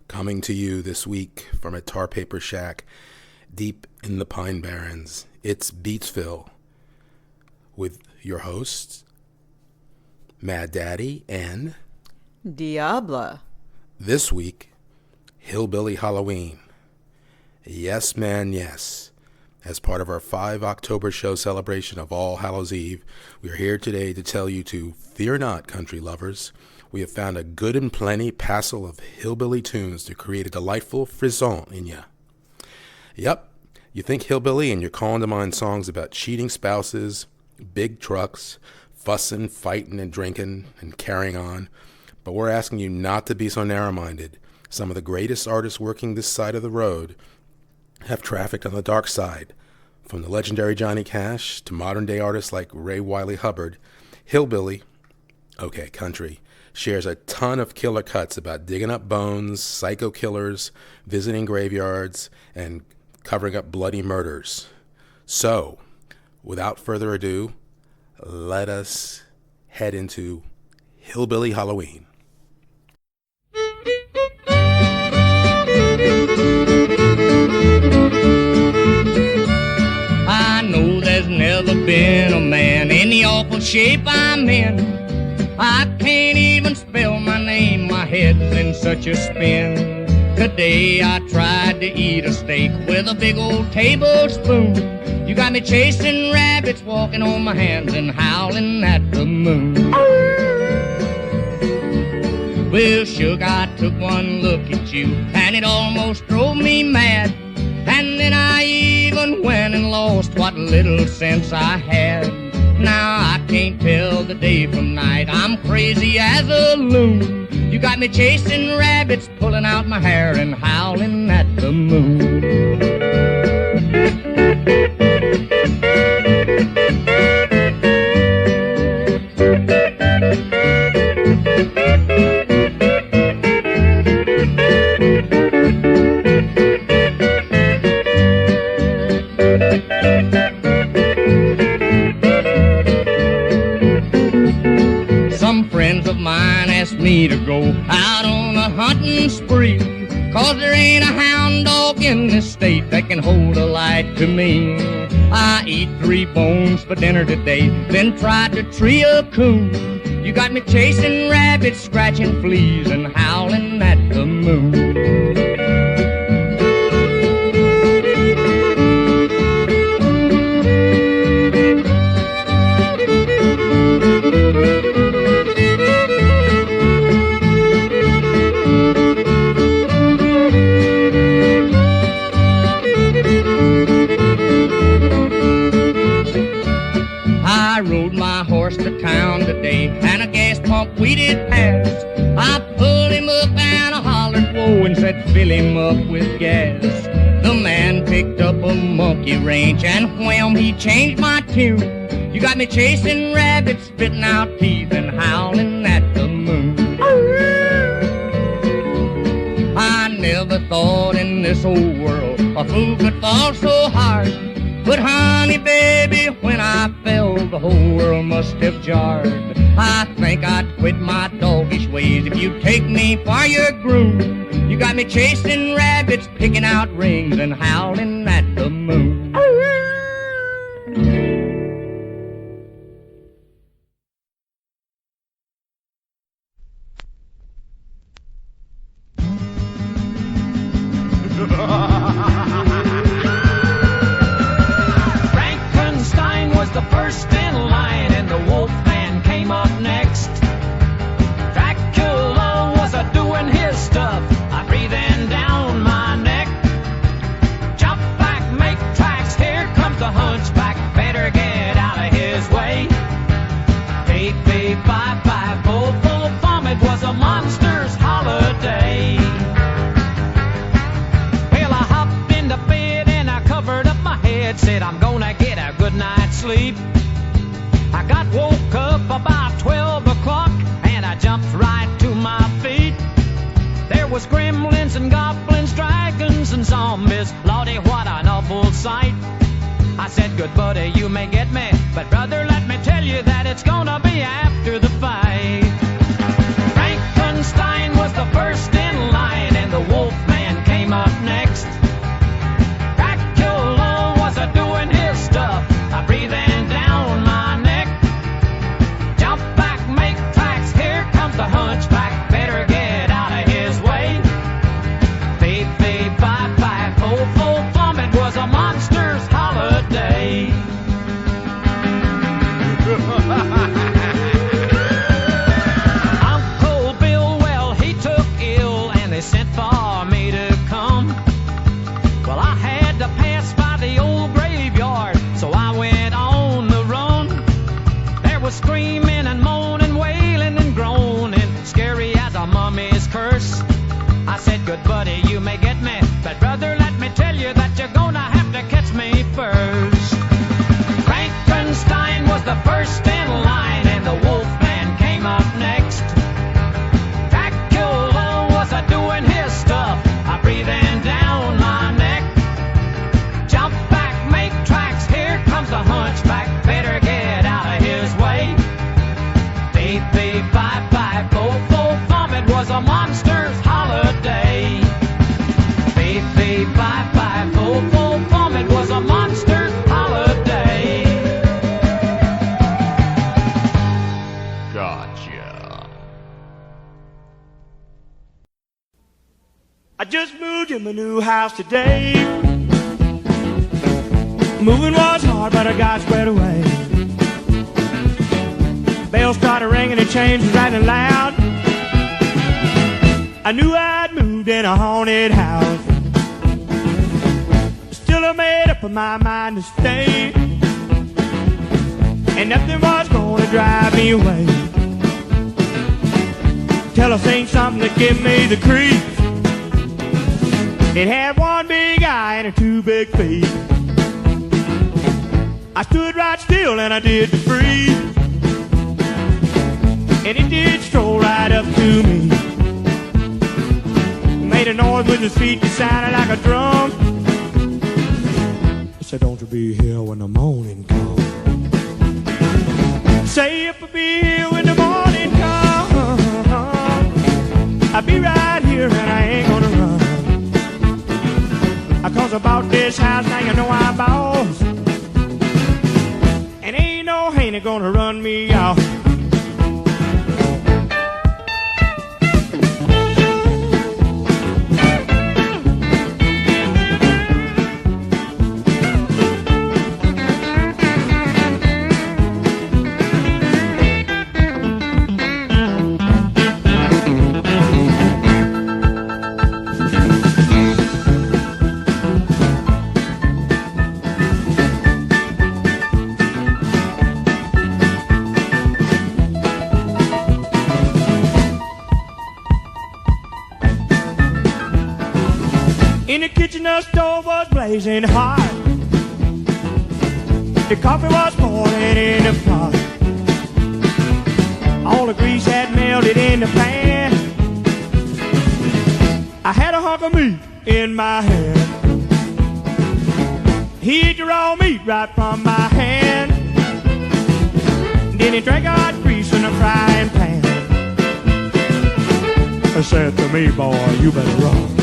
Coming to you this week from a tar paper shack deep in the Pine Barrens, it's Beatsville with your hosts, Mad Daddy and Diabla. This week, Hillbilly Halloween. Yes, man, yes. As part of our 5 October show celebration of All Hallows Eve, we are here today to tell you to fear not, country lovers. We have found a good and plenty passel of hillbilly tunes to create a delightful frisson in ya. Yep, you think hillbilly and you're calling to mind songs about cheating spouses, big trucks, fussing, fighting, and drinking, and carrying on. But we're asking you not to be so narrow-minded. Some of the greatest artists working this side of the road have trafficked on the dark side. From the legendary Johnny Cash to modern-day artists like Ray Wiley Hubbard, hillbilly, okay, country, shares a ton of killer cuts about digging up bones, psycho killers, visiting graveyards, and covering up bloody murders. So, without further ado, let us head into Hillbilly Halloween. I know there's never been a man in the awful shape I'm in. I can't even spell my name, my head's in such a spin. Today I tried to eat a steak with a big old tablespoon. You got me chasing rabbits, walking on my hands and howling at the moon. Well, Sugar, I took one look at you and it almost drove me mad. And then I even went and lost what little sense I had. Now I can't tell the day from night, I'm crazy as a loon. You got me chasing rabbits, pulling out my hair and howling at the moon. Some friends of mine asked me to go out on a hunting spree, 'cause there ain't a hound dog in this state that can hold a light to me. I eat 3 bones for dinner today, then tried to tree a coon. You got me chasing rabbits, scratching fleas, and howling at the moon. I rode my horse to town today, and a gas pump we did pass. I pulled him up and I hollered whoa and said fill him up with gas. The man picked up a monkey wrench and wham, he changed my tune. You got me chasing rabbits, spitting out teeth and howling at the moon. I never thought in this old world a fool could fall so hard. But honey, baby, when I fell, the whole world must have jarred. I think I'd quit my doggish ways if you'd take me for your groom. You got me chasing rabbits, picking out rings, and howling at the moon. Frankenstein was the first in line, and the Wolfman came up next. Dracula was a-doing his stuff, breathing down my neck. Jump back, make tracks, here comes the hunchback, better get out of his way. Baby, bye-bye, full of vomit, was a monster's holiday. Well, I hopped in the bed and I covered up my head, said I'm gonna get a good night's sleep. I got woke up about 12 o'clock and I jumped right to my feet. There was gremlins and goblins, dragons and zombies. Lordy, what an awful sight. I said, good buddy, you may get me, but brother, let me tell you that it's gonna be after the fight. Frankenstein was the first in line, and the sent for me to come. Well, I had to pass by the old graveyard, so I went on the run. There was screaming and moaning, wailing and groaning, scary as a mummy's curse. I said, good buddy, you may get me, but brother, let me tell you that you're gonna have to catch me first. Frankenstein was the first in line, and the Wolfman came up next. Dracula was a-doing his stuff, breathing down my neck. Jump back, make tracks, here comes the hunchback, better get out of his way. Beep, beep, bye, bye, fo, vomit was a monster's holiday. Beep, beep, bye, bye, fo, vomit was a monster's holiday. Gotcha. I just moved in my new house today. Moving was hard, but I got squared away. Bells started ringing and chains was rattling loud. I knew I'd moved in a haunted house. Still I made up my mind to stay, and nothing was gonna drive me away. Till I seen something that gave me the creeps. It had one big eye and two big feet. I stood right still and I did the freeze, and it did stroll right up to me. Made a noise with his feet that sounded like a drum. I said, don't you be here when the morning comes. Say if I be here when the morning comes, I'll be right here and I ain't gonna run. Cause about this house now you know I'm boss, and ain't no ain't gonna run me off. In the kitchen, the stove was blazing hot. The coffee was boiling in the pot. All the grease had melted in the pan. I had a hunk of meat in my hand. He ate the raw meat right from my hand. Then he drank hot grease in a frying pan. I said to me, boy, you better run.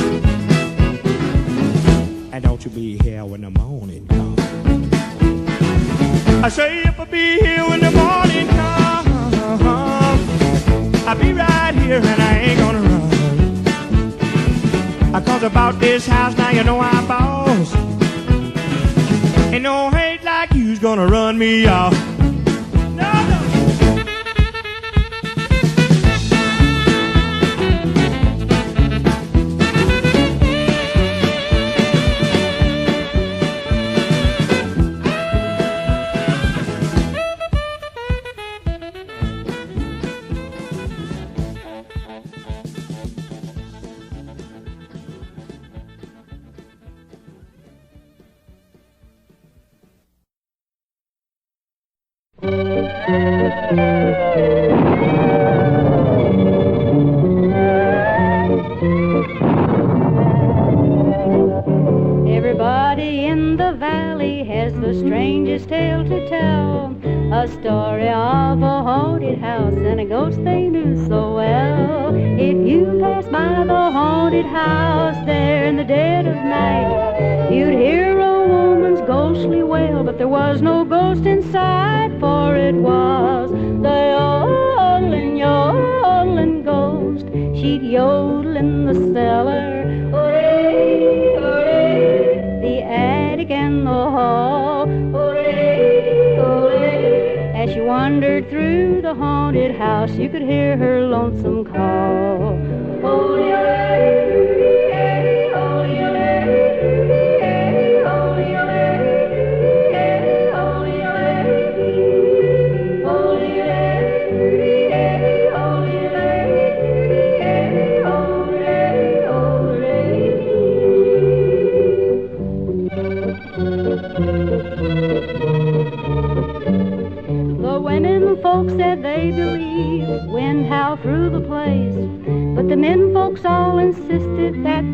And don't you be here when the morning comes. I say if I be here when the morning comes, I'll be right here and I ain't gonna run. Cause about this house now you know I'm boss, ain't no hate like you's gonna run me off. Everybody in the valley has the strangest tale to tell, a story of a haunted house and a ghost they knew so well. If you pass by the haunted house there in the dead of night, you'd hear a woman's ghostly wail, but there was no ghost inside, for it was the yodeling ghost. She'd yodel in the cellar, the attic and the hall, as she wandered through the haunted house, you could hear her lonesome call.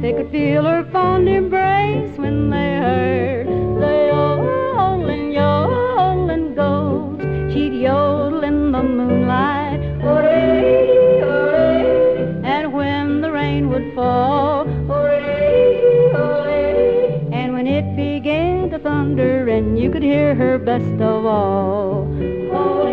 They could feel her fond embrace when they heard the yodeling goes. She'd yodel in the moonlight, hooray, hooray. And when the rain would fall, hooray, hooray. And when it began to thunder, and you could hear her best of all, hooray.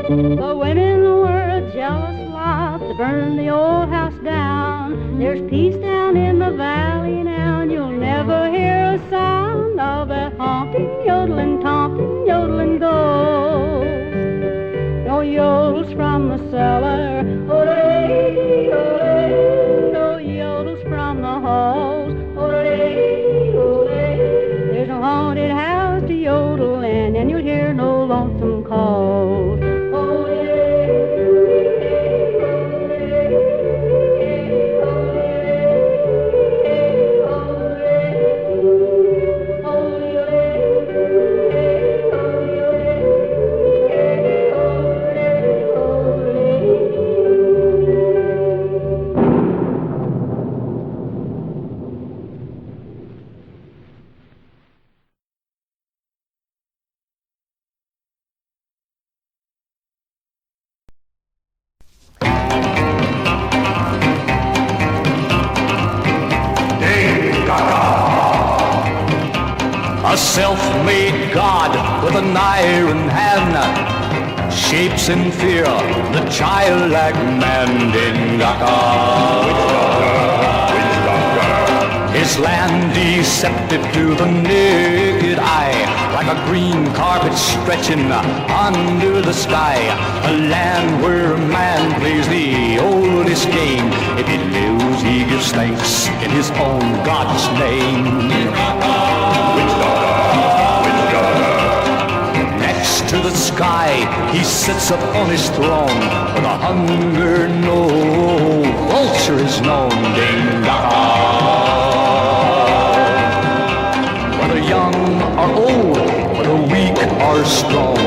The women were a jealous lot to burn the old house down. There's peace down in the valley now, and you'll never hear a sound of that haunting, yodeling, taunting, yodeling ghost. No yodels from the cellar, hooray, hooray. No yodels from the halls, hooray, hooray. There's no haunted house to yodel in, and you'll hear no lonesome calls. A self-made god with an iron hand shapes in fear the childlike man. Ding his land deceptive to the naked eye, like a green carpet stretching under the sky. A land where man plays the oldest game. If he lives, he gives thanks in his own God's name. Next to the sky, he sits up on his throne, with a hunger no vulture is known. Ding whether young or old, whether weak or strong,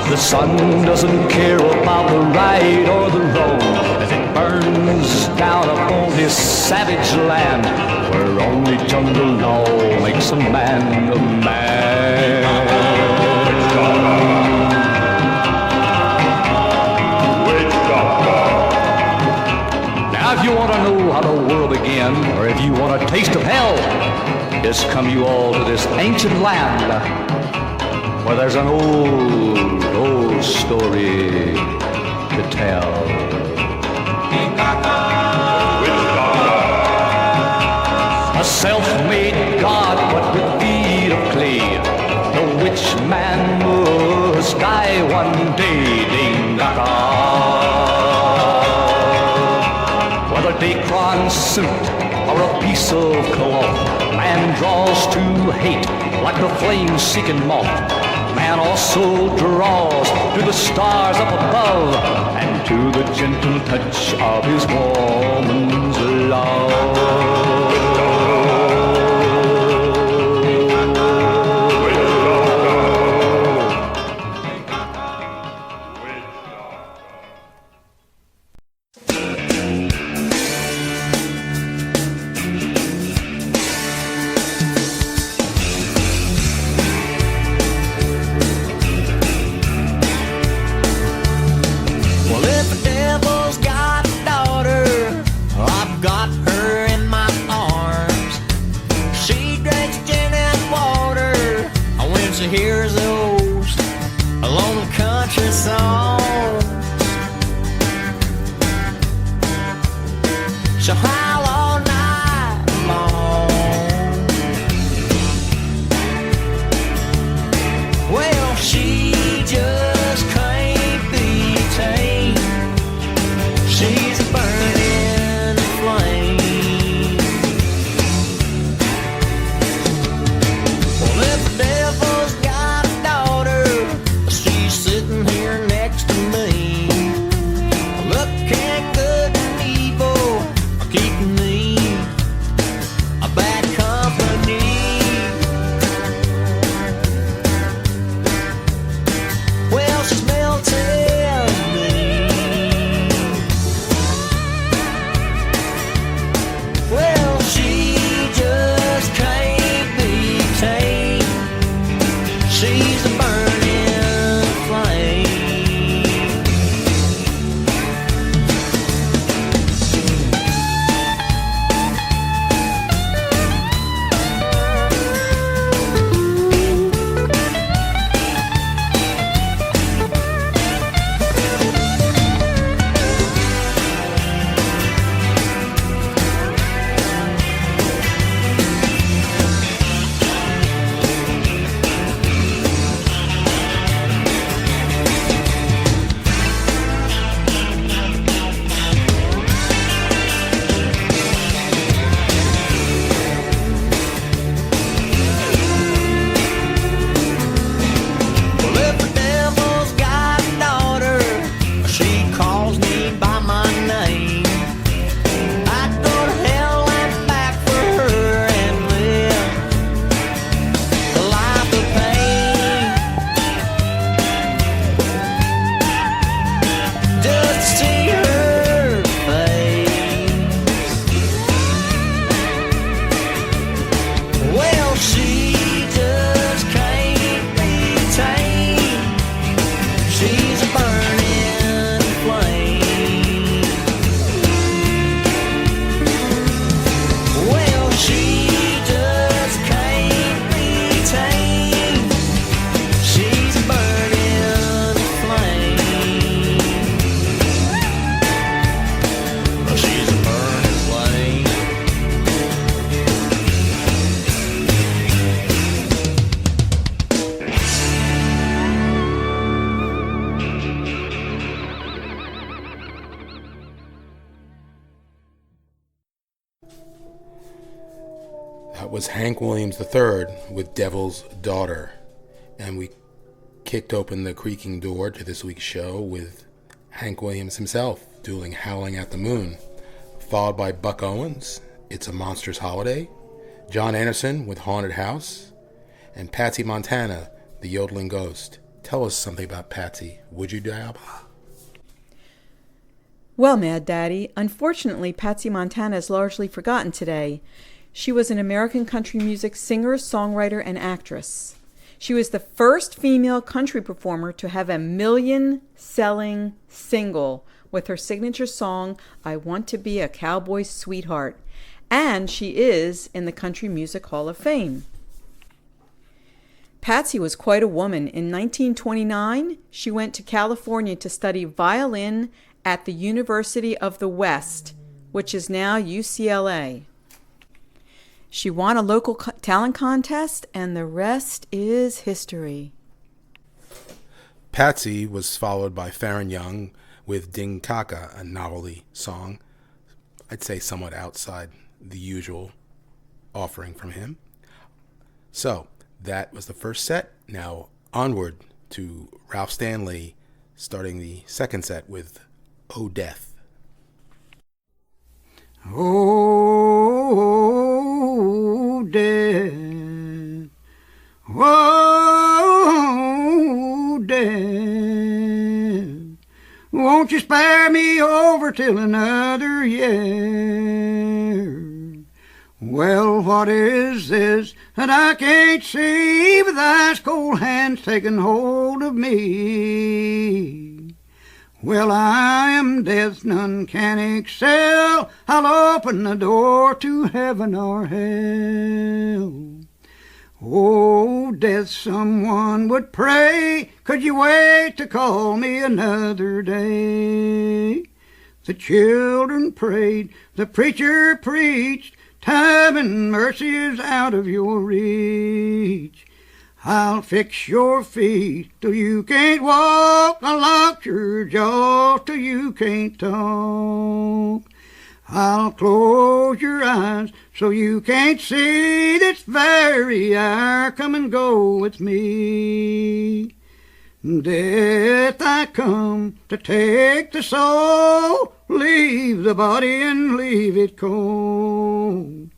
the sun doesn't care about the right or the wrong, as it burns down upon this savage land, where only jungle law makes a man a man. Now if you want to know how the world began, or if you want a taste of hell, just come you all to this ancient land, where there's an old story to tell. A self-made god, but with feet of clay, the witch man must die one day. Ding whether Dacron suit or a piece of cloth, man draws to hate like the flame-seeking moth. Man also draws to the stars up above, and to the gentle touch of his woman's love. Well, if the devil's got a daughter, I've got her in my she's a burning flame. Well, she just can't be tamed. She's a burning flame. She's a burning flame. That was Hank Williams III with Devil's Daughter. And we kicked open the creaking door to this week's show with Hank Williams himself dueling Howling at the Moon, followed by Buck Owens, It's a Monster's Holiday, John Anderson with Haunted House, and Patsy Montana, The Yodeling Ghost. Tell us something about Patsy, would you, Diablo? Well, Mad Daddy, unfortunately, Patsy Montana is largely forgotten today. She was an American country music singer, songwriter, and actress. She was the first female country performer to have a million-selling single with her signature song, I Want to Be a Cowboy's Sweetheart. And she is in the Country Music Hall of Fame. Patsy was quite a woman. In 1929, she went to California to study violin at the University of the West, which is now UCLA. She won a local talent contest, and the rest is history. Patsy was followed by Farron Young with Ding Kaka, a novelty song. I'd say somewhat outside the usual offering from him. So, that was the first set. Now, onward to Ralph Stanley, starting the second set with Oh Death. Oh, death, oh, death, won't you spare me over till another year? Well, what is this that I can't see with ice cold hands taking hold of me? Well, I am death, none can excel. I'll open the door to heaven or hell. Oh, death, someone would pray. Could you wait to call me another day? The children prayed, the preacher preached. Time and mercy is out of your reach. I'll fix your feet till you can't walk. I'll lock your jaw till you can't talk. I'll close your eyes so you can't see this very hour. Come and go with me. Death, I come to take the soul. Leave the body and leave it cold.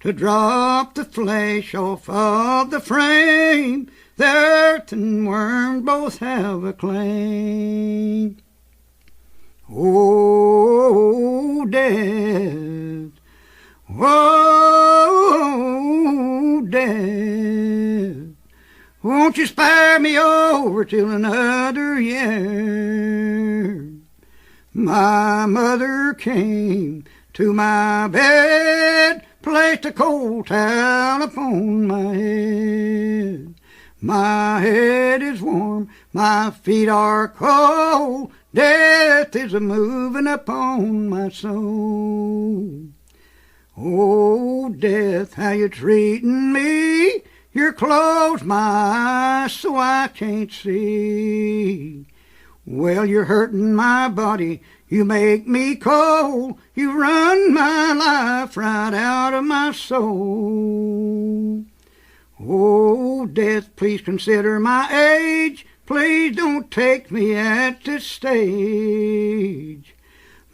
To drop the flesh off of the frame, the earth and worm both have a claim. Oh, death, oh, death, won't you spare me over till another year? My mother came to my bed, placed a cold towel upon my head. My head is warm, my feet are cold. Death is a-moving upon my soul. Oh, death, how you treating me? You're closed my eyes so I can't see. Well, you're hurting my body, you make me cold. You run my life right out of my soul. Oh, death, please consider my age. Please don't take me at this stage.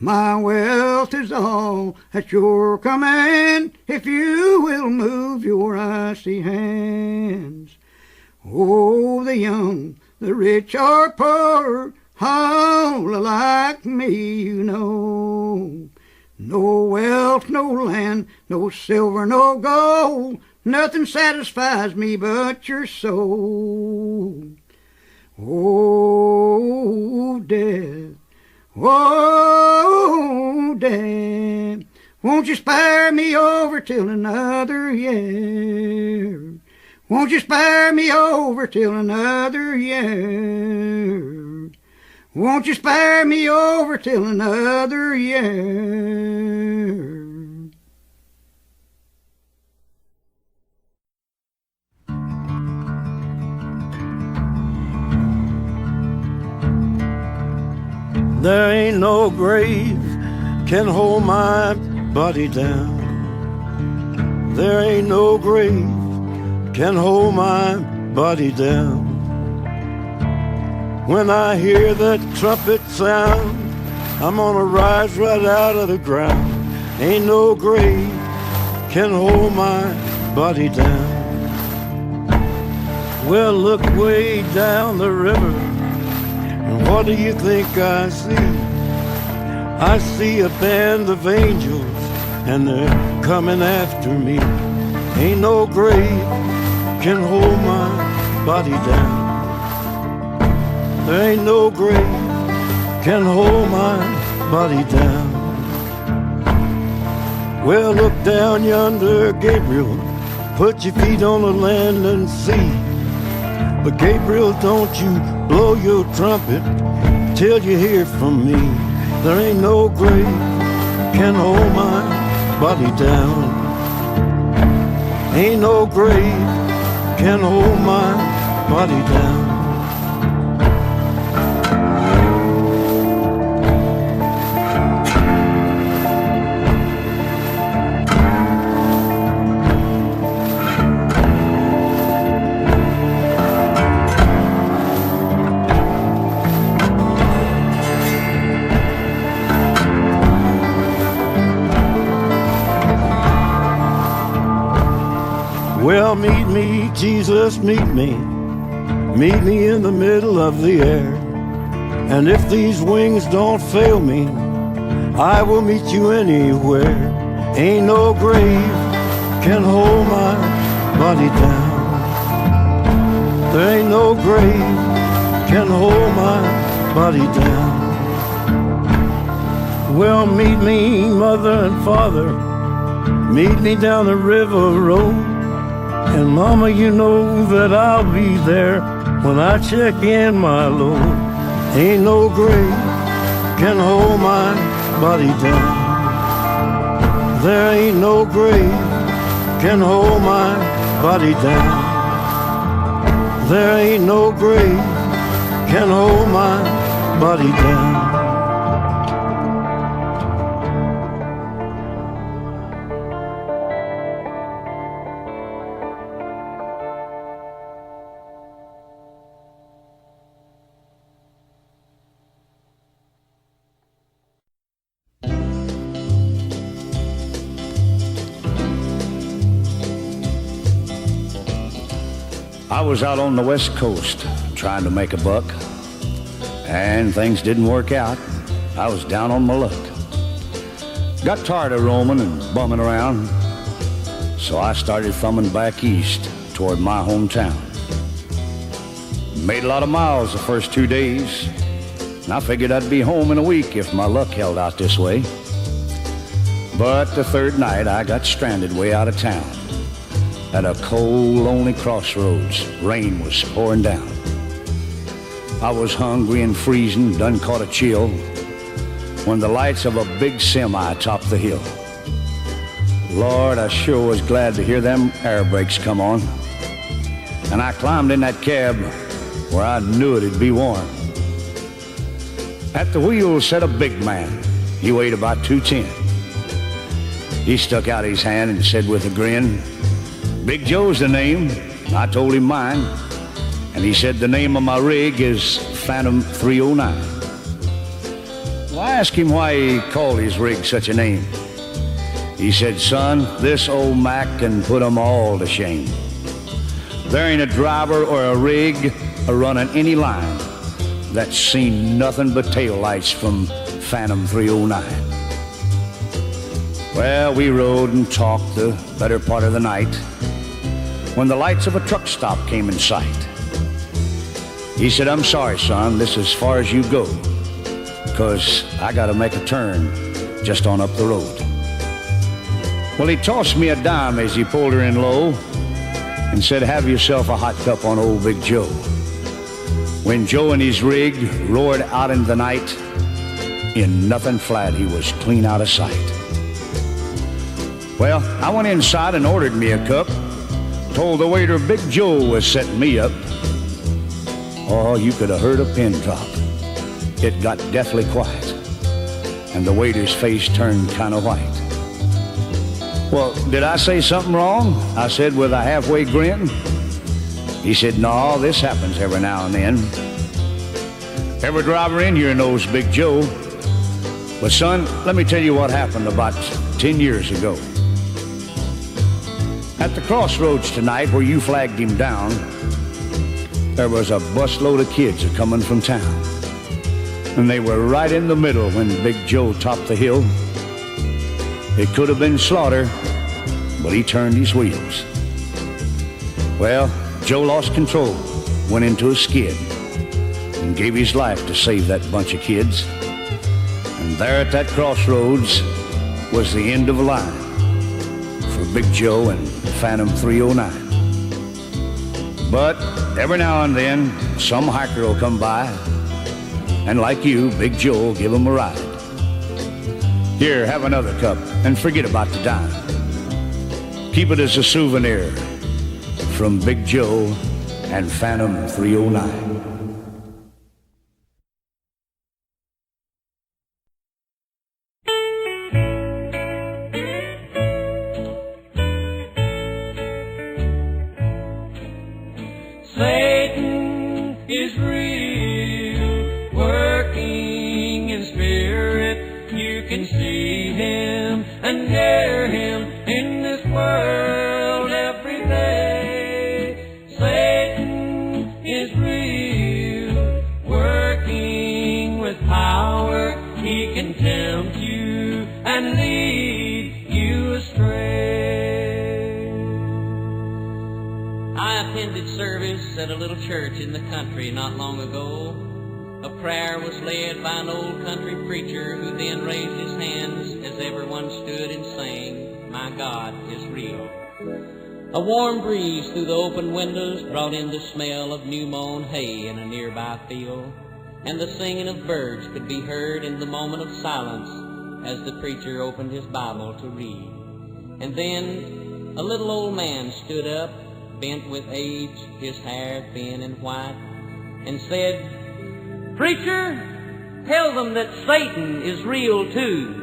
My wealth is all at your command, if you will move your icy hands. Oh, the young, the rich or poor, all alike me, you know. No wealth, no land, no silver, no gold, nothing satisfies me but your soul. Oh, Dad, oh, Dad, won't you spare me over till another year? Won't you spare me over till another year? Won't you spare me over till another year? There ain't no grave can hold my body down. There ain't no grave can hold my body down. When I hear that trumpet sound, I'm gonna rise right out of the ground. Ain't no grave can hold my body down. Well, look way down the river, and what do you think I see? I see a band of angels, and they're coming after me. Ain't no grave can hold my body down. There ain't no grave can hold my body down. Well, look down yonder, Gabriel, put your feet on the land and see. But Gabriel, don't you blow your trumpet till you hear from me. There ain't no grave can hold my body down. Ain't no grave can hold my body down. Well, meet me, Jesus, meet me in the middle of the air. And if these wings don't fail me, I will meet you anywhere. Ain't no grave can hold my body down. There ain't no grave can hold my body down. Well, meet me, mother and father, meet me down the river road. And mama, you know that I'll be there when I check in my load. Ain't no grave can hold my body down. There ain't no grave can hold my body down. There ain't no grave can hold my body down. I was out on the West Coast trying to make a buck, and things didn't work out. I was down on my luck. Got tired of roaming and bumming around, so I started thumbing back east toward my hometown. Made a lot of miles the first 2 days, and I figured I'd be home in a week if my luck held out this way. But the third night I got stranded way out of town. At a cold, lonely crossroads, rain was pouring down. I was hungry and freezing, done caught a chill, when the lights of a big semi topped the hill. Lord, I sure was glad to hear them air brakes come on. And I climbed in that cab where I knew it'd be warm. At the wheel sat a big man. He weighed about 210. He stuck out his hand and said with a grin, "Big Joe's the name." I told him mine, and he said the name of my rig is Phantom 309. Well, I asked him why he called his rig such a name. He said, "Son, this old Mac can put 'em all to shame. There ain't a driver or a rig a-running any line that's seen nothing but taillights from Phantom 309. Well, we rode and talked the better part of the night when the lights of a truck stop came in sight. He said, I'm sorry, son, this is as far as you go, because I got to make a turn just on up the road. Well, he tossed me a dime as he pulled her in low and said, have yourself a hot cup on old Big Joe. When Joe and his rig roared out into the night, in nothing flat, he was clean out of sight. Well, I went inside and ordered me a cup, told the waiter Big Joe was setting me up. Oh, you could have heard a pin drop. It got deathly quiet, and the waiter's face turned kind of white. Well, did I say something wrong? I said with a halfway grin. He said, no, this happens every now and then. Every driver in here knows Big Joe. But son, let me tell you what happened about 10 years ago. At the crossroads tonight where you flagged him down, there was a busload of kids a-coming from town. And they were right in the middle when Big Joe topped the hill. It could have been slaughter, but he turned his wheels. Well, Joe lost control, went into a skid, and gave his life to save that bunch of kids. And there at that crossroads was the end of a line for Big Joe and Phantom 309. But every now and then, some hiker will come by, and like you, Big Joe will give him a ride. Here, have another cup, and forget about the dime. Keep it as a souvenir from Big Joe and Phantom 309. Satan is real, working in spirit. You can see him and hear him in this world every day. Satan is real, working with power. He can tempt you and lead you astray. I attended service at a little church in the country not long ago. A prayer was led by an old country preacher who then raised his hands as everyone stood and sang, "My God is real." A warm breeze through the open windows brought in the smell of new-mown hay in a nearby field, and the singing of birds could be heard in the moment of silence as the preacher opened his Bible to read. And then a little old man stood up, bent with age, his hair thin and white, and said, "Preacher, tell them that Satan is real too.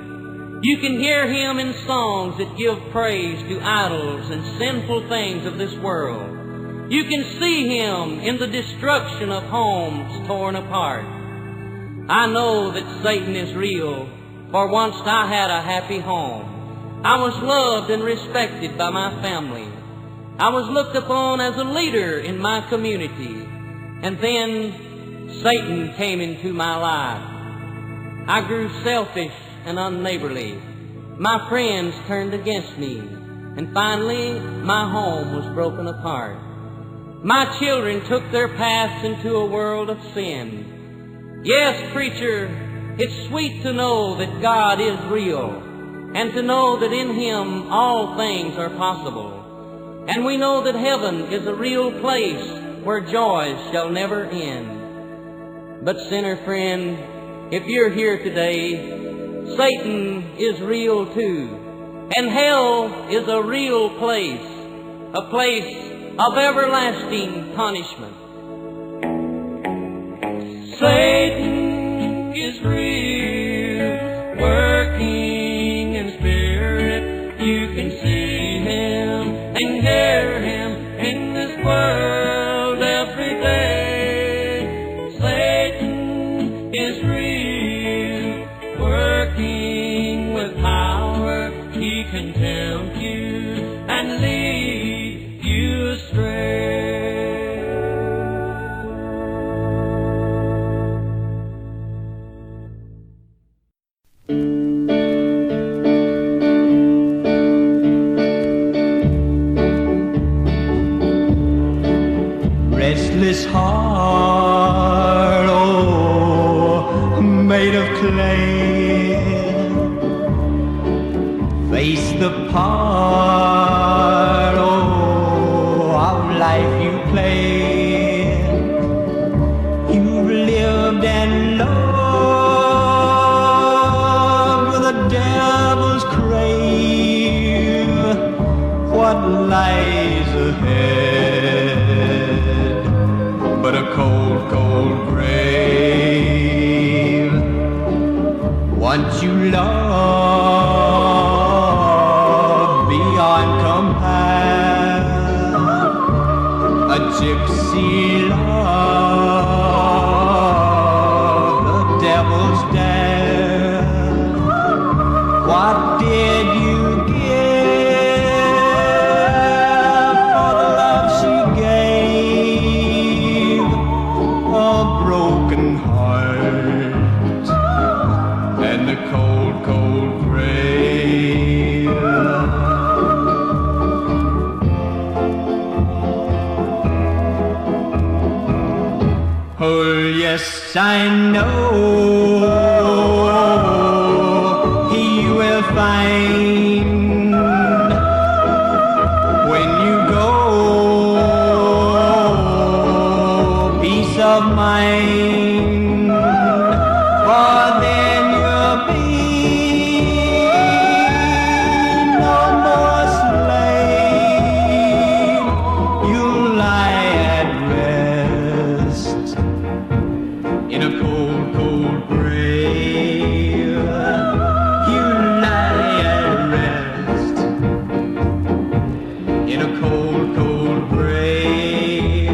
You can hear him in songs that give praise to idols and sinful things of this world. You can see him in the destruction of homes torn apart. I know that Satan is real, for once I had a happy home. I was loved and respected by my family. I was looked upon as a leader in my community. And then Satan came into my life. I grew selfish and unneighborly. My friends turned against me. And finally, my home was broken apart. My children took their paths into a world of sin. Yes, preacher, it's sweet to know that God is real, and to know that in Him all things are possible. And we know that heaven is a real place where joys shall never end. But sinner friend, if you're here today, Satan is real too, and hell is a real place, a place of everlasting punishment. Satan is real, working in spirit. You can see him and hear him in this world every day. Satan is real, working with power. He can tempt you and lead you astray. made of clay. Face the part, oh, of life you play. You've lived and loved with a devil's crave. What lies ahead but a cold, cold grave? Once you love beyond compare, a gypsy love, the devil's dare. What did you give for the love she gave? A broken heart and the cold, cold grave. Oh, yes, I know he will find when you go peace of mind, for then you'll be no more slave. You'll lie at rest in a cold, cold grave. You lie at rest in a cold, cold grave.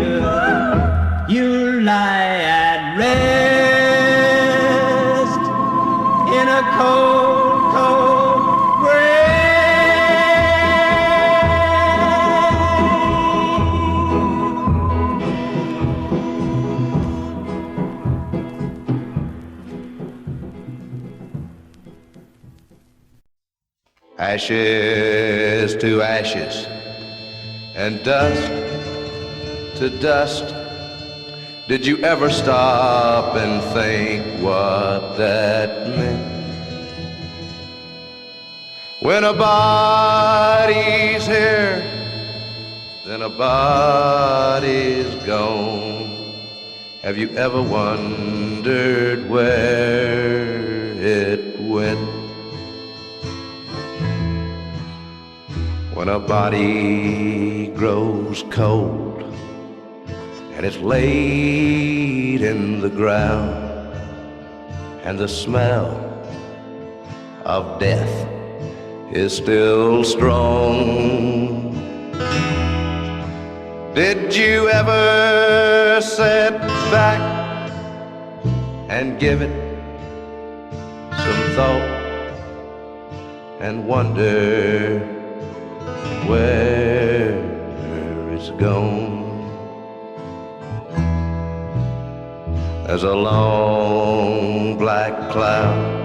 You lie at rest in a cold, cold Ashes to ashes and dust to dust. Did you ever stop and think what that meant? When a body's here, then a body's gone. Have you ever wondered where it went? When a body grows cold and it's laid in the ground, and the smell of death is still strong. Did you ever sit back and give it some thought and wonder where it's gone? There's a long black cloud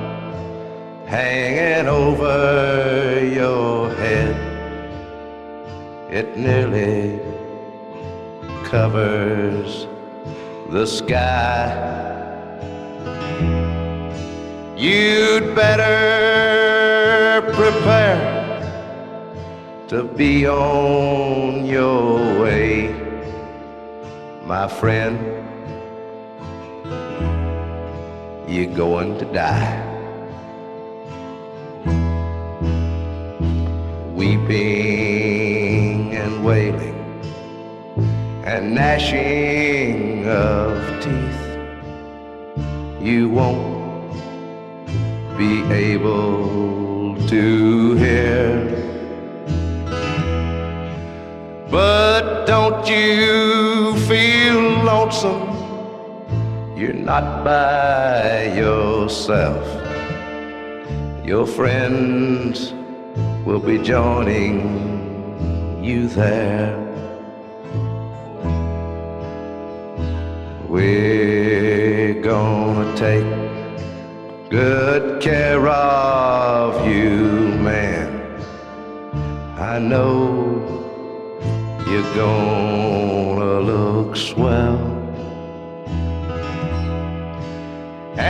hanging over your head. It nearly covers the sky. You'd better prepare to be on your way, my friend. You're going to die. Weeping and wailing and gnashing of teeth, you won't be able to hear. But don't you feel lonesome? You're not by yourself. Your friends will be joining you there. We're gonna take good care of you, man. I know you're gonna look swell.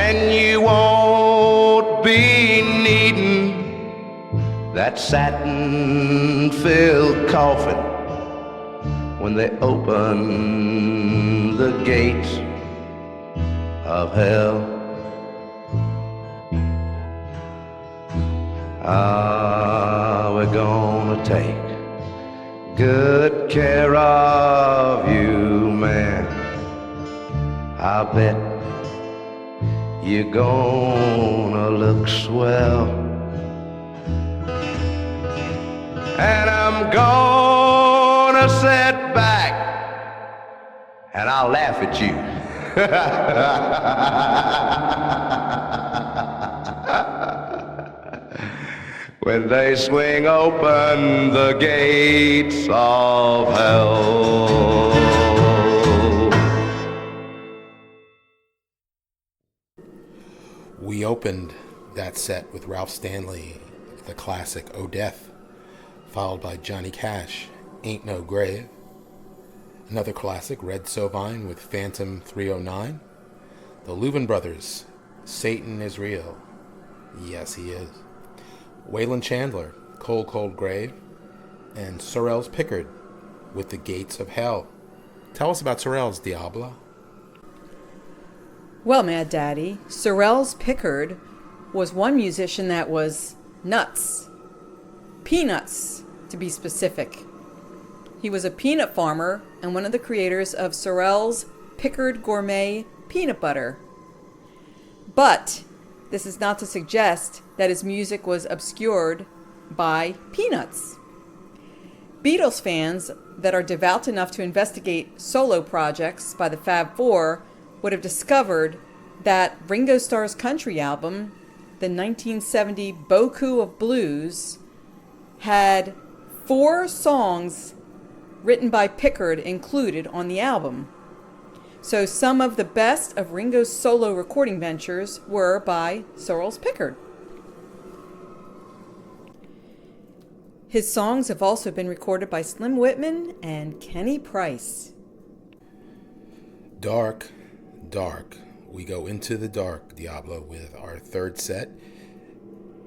and you won't be needing that satin-filled coffin when they open the gates of hell. We're gonna take good care of you, man. I bet you're gonna look swell. And I'm gonna sit back and I'll laugh at you. When they swing open the gates of hell. We opened that set with Ralph Stanley, the classic Oh Death, followed by Johnny Cash, Ain't No Grave. Another classic, Red Sovine with Phantom 309. The Louvin Brothers, Satan is Real. Yes, he is. Waylon Chandler, Cold Cold Grave. And Sorrells Pickard with The Gates of Hell. Tell us about Sorrells, Diablo. Well, Mad Daddy, Sorrells Pickard was one musician that was nuts. Peanuts, to be specific. He was a peanut farmer and one of the creators of Sorrells Pickard Gourmet Peanut Butter. But this is not to suggest that his music was obscured by peanuts. Beatles fans that are devout enough to investigate solo projects by the Fab Four would have discovered that Ringo Starr's country album, the 1970 Beaucoup of Blues, had 4 songs written by Pickard included on the album. So some of the best of Ringo's solo recording ventures were by Sorrells Pickard. His songs have also been recorded by Slim Whitman and Kenny Price. Dark, dark. We go into the dark, Diablo, with our third set,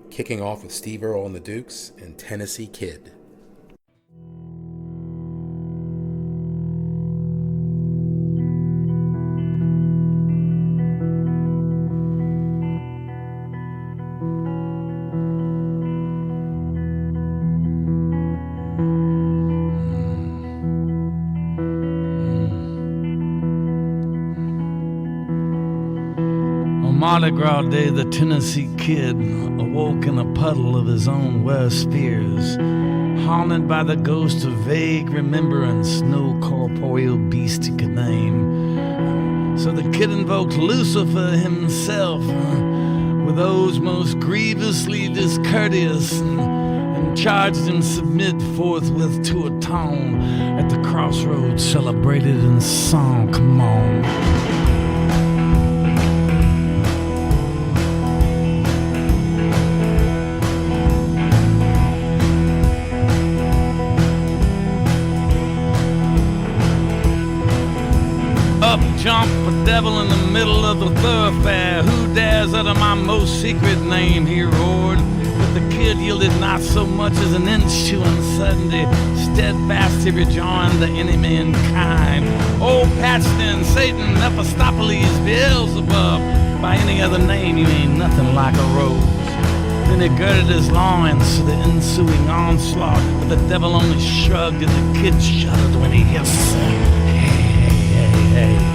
kicking off with Steve Earle and the Dukes and Tennessee Kid. Mardi Gras Day, the Tennessee Kid awoke in a puddle of his own worst fears, haunted by the ghost of vague remembrance no corporeal beast he could name. So the kid invoked Lucifer himself with oaths most grievously discourteous and charged him submit forthwith to atone at the crossroads celebrated in song. Come on. Jump a devil in the middle of the thoroughfare. Who dares utter my most secret name? He roared. But the kid yielded not so much as an inch to uncertainty. Steadfast he rejoined the enemy in kind. Old Paxton, Satan, Mephistopheles, Beelzebub. By any other name you ain't nothing like a rose. Then he girded his loins to the ensuing onslaught. But the devil only shrugged and the kid shuddered when he hissed. Hey, hey, hey, hey.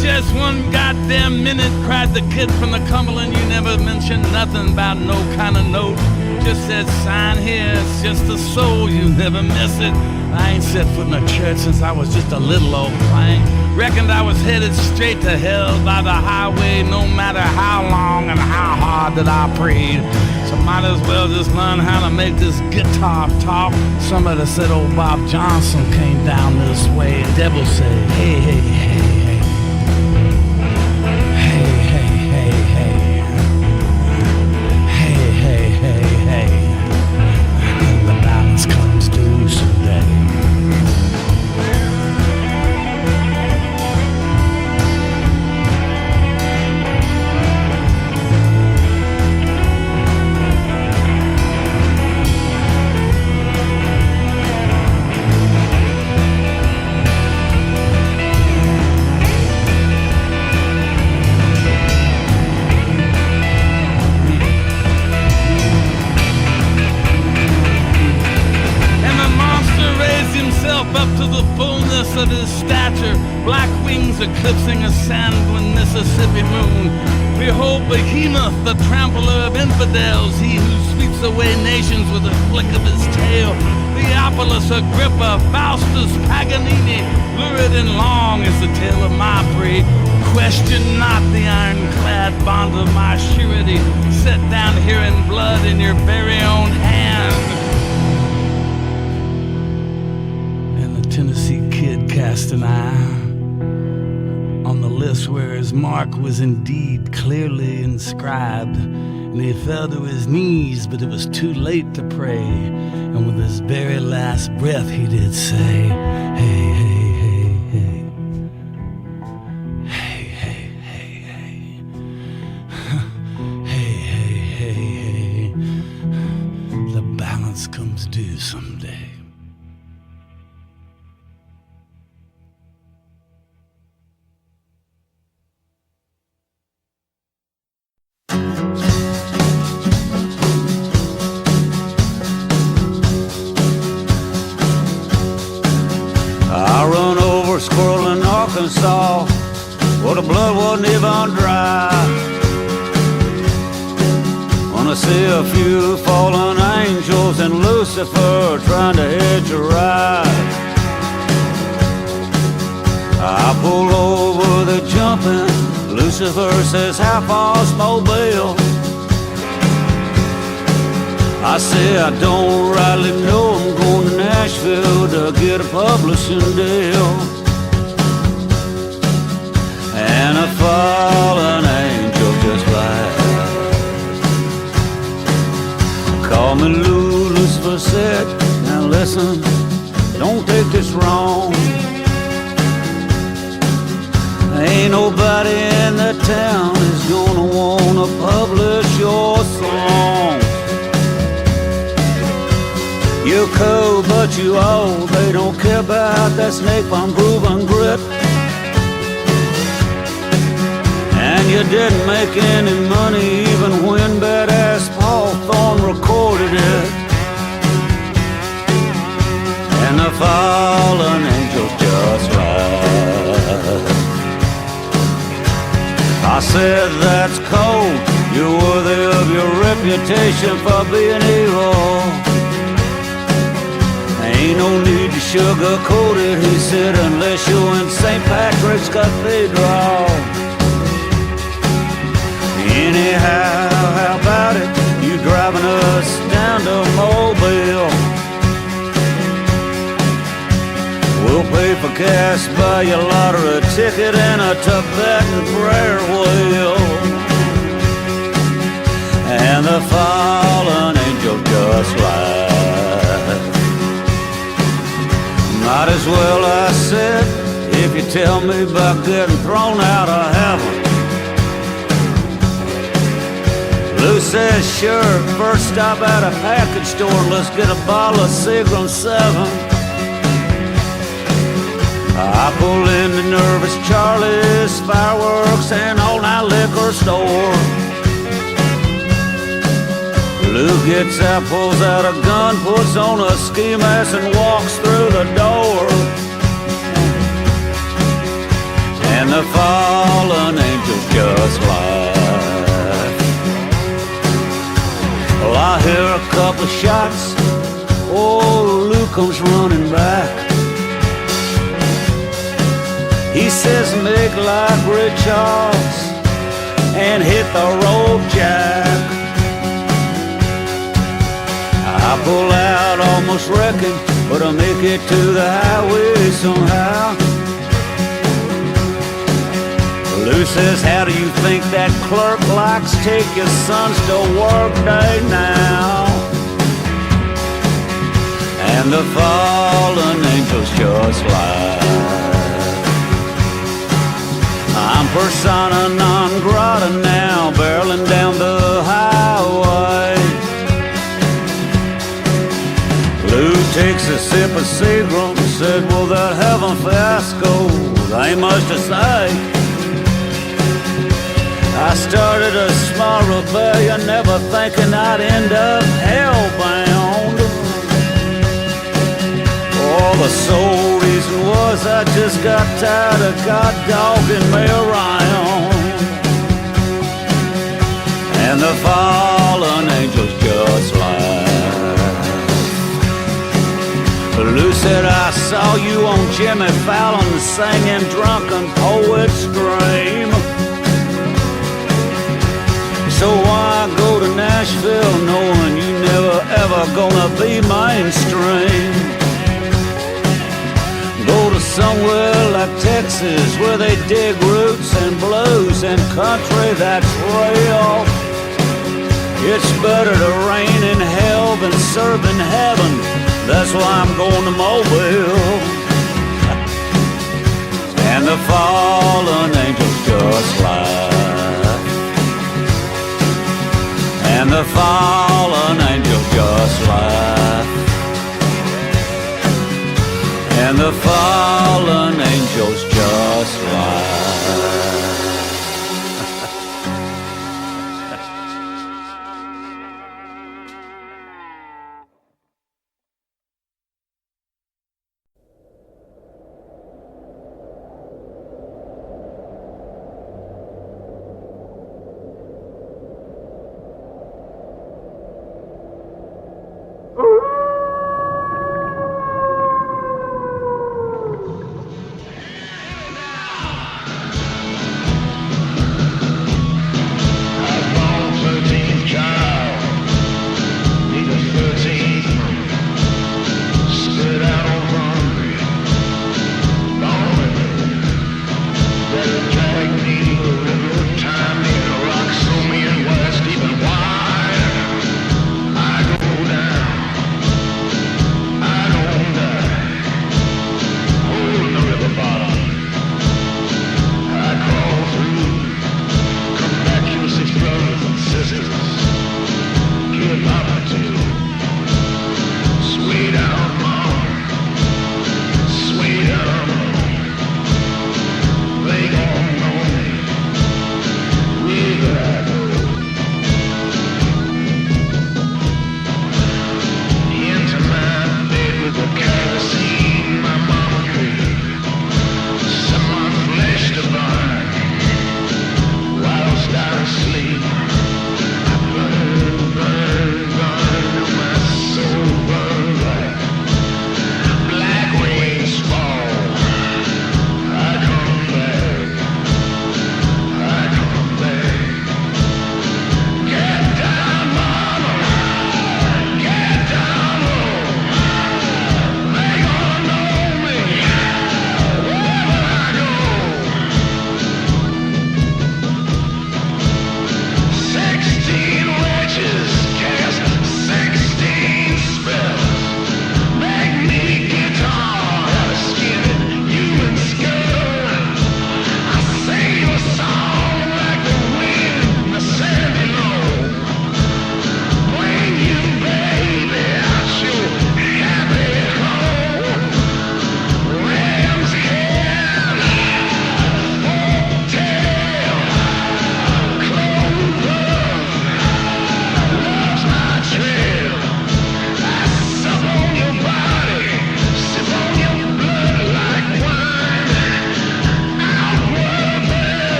Just one goddamn minute, cried the kid from the Cumberland. You never mentioned nothing about no kind of note. Just said sign here, it's just a soul, you never miss it. I ain't set foot in a church since I was just a little old clank. Reckoned I was headed straight to hell by the highway, no matter how long and how hard that I prayed. So might as well just learn how to make this guitar talk. Somebody said old Bob Johnson came down this way. The devil said, hey, hey, hey. stars eclipsing a sanguine Mississippi moon. Behold Behemoth, the trampler of infidels, he who sweeps away nations with a flick of his tail. Theophilus Agrippa, Faustus Paganini, lurid and long is the tale of my breed. Question not the ironclad bond of my surety, set down here in blood in your very own hand. And the Tennessee kid cast an eye on the list where his mark was indeed clearly inscribed, and he fell to his knees, but it was too late to pray, and with his very last breath he did say, hey, hey. Comes due someday. I run over a squirrel in Arkansas, where the blood wasn't even dry. Wanna see a few fallen angels and Lucifer trying to hitch a ride. I pull over, they're jumping. Lucifer says, how far's Mobile? I say, I don't rightly know, I'm going to Nashville to get a publishing deal. And a fallen angel just like call me Lou, Lucifer said, now listen, don't take this wrong. Ain't nobody in the town is gonna wanna publish your song. You're cool, but you old, they don't care about that snake farm proven grit. And you didn't make any money even when badass Paul Thorne recorded it. And the fallen angel just right. I said, that's cold, you're worthy of your reputation for being evil. Ain't no need to sugarcoat it, he said, unless you're in St. Patrick's Cathedral. Anyhow, how about it? You driving us down to Mobile. We'll pay for gas, buy you a lottery ticket and a Tibetan prayer wheel. And the fallen angel just lied. Might as well, I said, if you tell me about getting thrown out of heaven. Lou says, sure, first stop at a package store and let's get a bottle of Seagram 7. I pull into Nervous Charlie's fireworks and all-night liquor store. Lou gets out, pulls out a gun, puts on a ski mask and walks through the door. And the fallen angels just laugh. Well, I hear a couple of shots. Oh, Lou comes running back. He says, make like Ray Charles and hit the road, Jack. I pull out almost wrecking, but I make it to the highway somehow. Lou says, how do you think that clerk likes take your sons to work day now? And the fallen angels just lie. I'm persona non grata now, barreling down the highway. Lou takes a sip of Seagram, said, well, that heaven fiasco, there ain't much to say. I started a small rebellion, never thinking I'd end up hellbound. All the soul reason was 'cause I just got tired of God dogging me around. And the fallen angels just laugh. Lou said, I saw you on Jimmy Fallon singing drunken poets scream. So why go to Nashville knowing you never ever gonna be mainstream? Go to somewhere like Texas where they dig roots and blues and country that's real. It's better to reign in hell than serve in heaven. That's why I'm going to Mobile. And the fallen angels just laugh. And the fallen angels just laugh. And the fallen angels just laugh.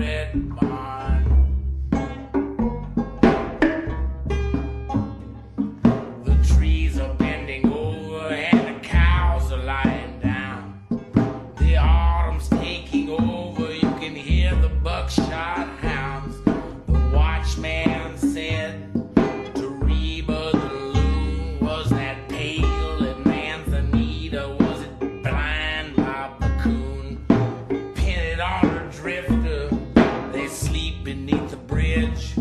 red barn. The trees are bending over and the cows are lying down. The autumn's taking over, you can hear the buckshot hounds. The watchman said to Reba the loon, was that pale and Manzanita? Was it blind Bob the coon? Pinted on her drifter, they sleep beneath the bridge.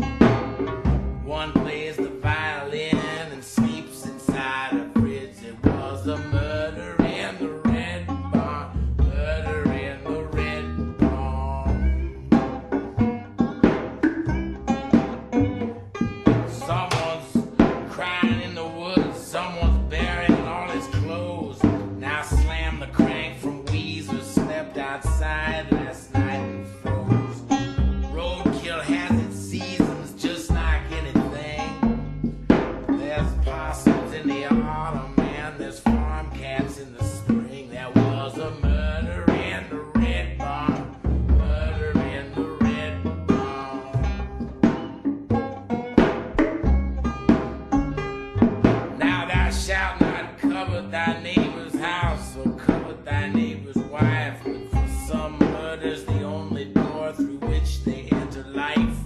One plays the violin and sleeps inside a fridge. It was a murder in the red barn, murder in the red barn. Someone's crying in the woods, someone's burying all his clothes. Now slam the crank from Weezer, slept outside last night and froze. Roadkill has its seasons just like anything. There's possums in the autumn and there's farm cats in the spring. There was a murder in the red barn, murder in the red barn. Now thou shalt not covet thy neighbor's house or covet thy neighbor's wife, but for some murder's the only door through which they enter life.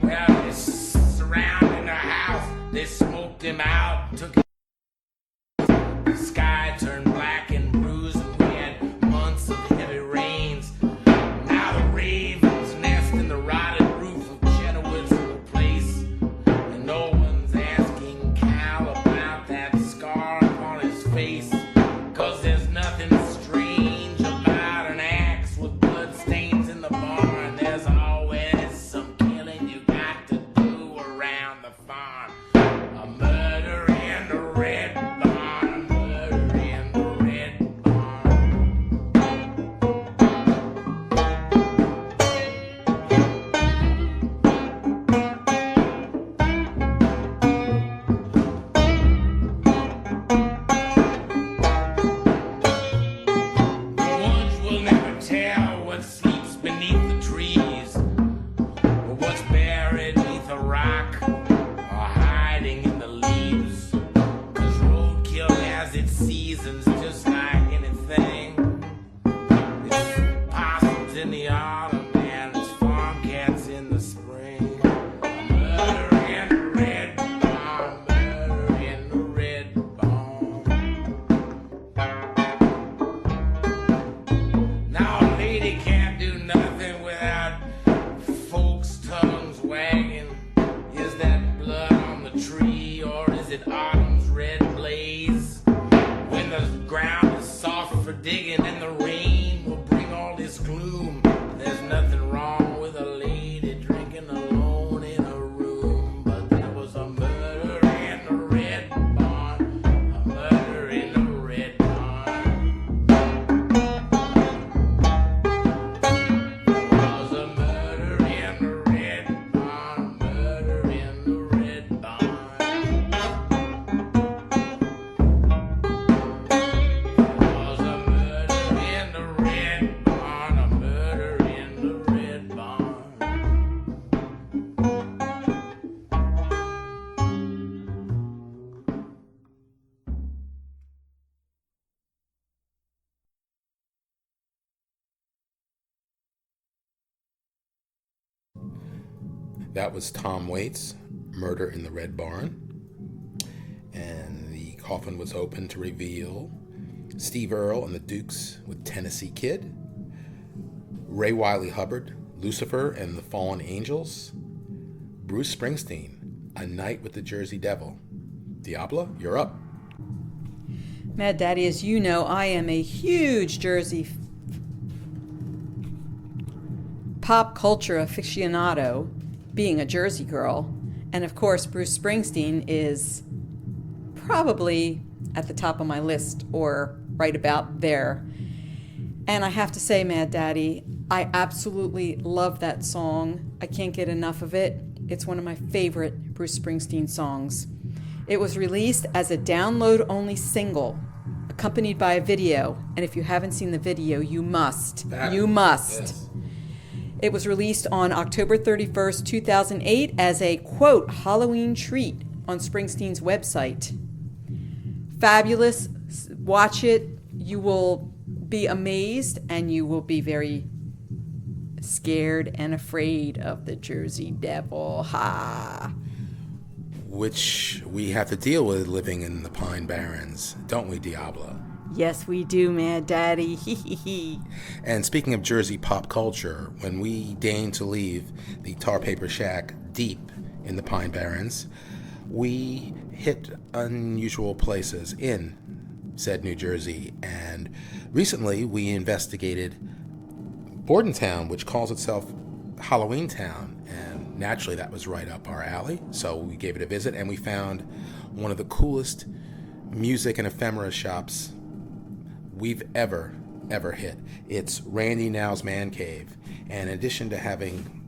Well, they surrounded the house, they smoked him out, took him. The sky turned black and bruised, and we had months of heavy rains. Now the ravens nest in the rotted roof of Chenoweth's little place, and no one's asking Cal about that scar upon his face, 'cause there's nothing strange about an axe with blood stains in the barn. There's always some killing you got to do around the farm. A murder in the red barn, a murder in the red barn. The woods will never tell what sleeps beneath the trees, or what's buried beneath a rock, or hiding in the leaves. 'Cause roadkill has its seasons just like anything. It's possums in the autumn and it's farm cats in the spring. Murder in the red barn, murder in the red barn. Now a lady can't do nothing without folks' tongues wagging. Is that blood on the tree or is it autumn's red blaze? When the ground is soft for digging and the rain will bring all this gloom, there's nothing wrong with a lady drinking alone in a room. But there was a murder in the red barn, a murder in the red barn. There was a murder in the red barn, murder in the red barn. There was a murder in the red barn, a murder in the red barn. That was Tom Waits, Murder in the Red Barn. And the coffin was opened to reveal Steve Earle and the Dukes with Tennessee Kid, Ray Wiley Hubbard, Lucifer and the Fallen Angels, Bruce Springsteen, A Night with the Jersey Devil. Diablo, you're up. Mad Daddy, as you know, I am a huge Jersey pop culture aficionado, being a Jersey girl. And of course, Bruce Springsteen is probably at the top of my list or right about there. And I have to say, Mad Daddy, I absolutely love that song. I can't get enough of it. It's one of my favorite Bruce Springsteen songs. It was released as a download-only single accompanied by a video. And if you haven't seen the video, you must. You must. Yes. It was released on October 31st, 2008 as a, quote, Halloween treat on Springsteen's website. Fabulous. Watch it. You will be amazed and you will be very scared and afraid of the Jersey Devil. Ha! Which we have to deal with living in the Pine Barrens, don't we, Diablo? Yes, we do, Mad Daddy. Hee hee hee. And speaking of Jersey pop culture, when we deigned to leave the Tar Paper Shack deep in the Pine Barrens, we hit unusual places in said New Jersey. And recently we investigated Bordentown, which calls itself Halloween Town. And naturally that was right up our alley. So we gave it a visit and we found one of the coolest music and ephemera shops we've ever hit. It's Randy Now's Man Cave. And in addition to having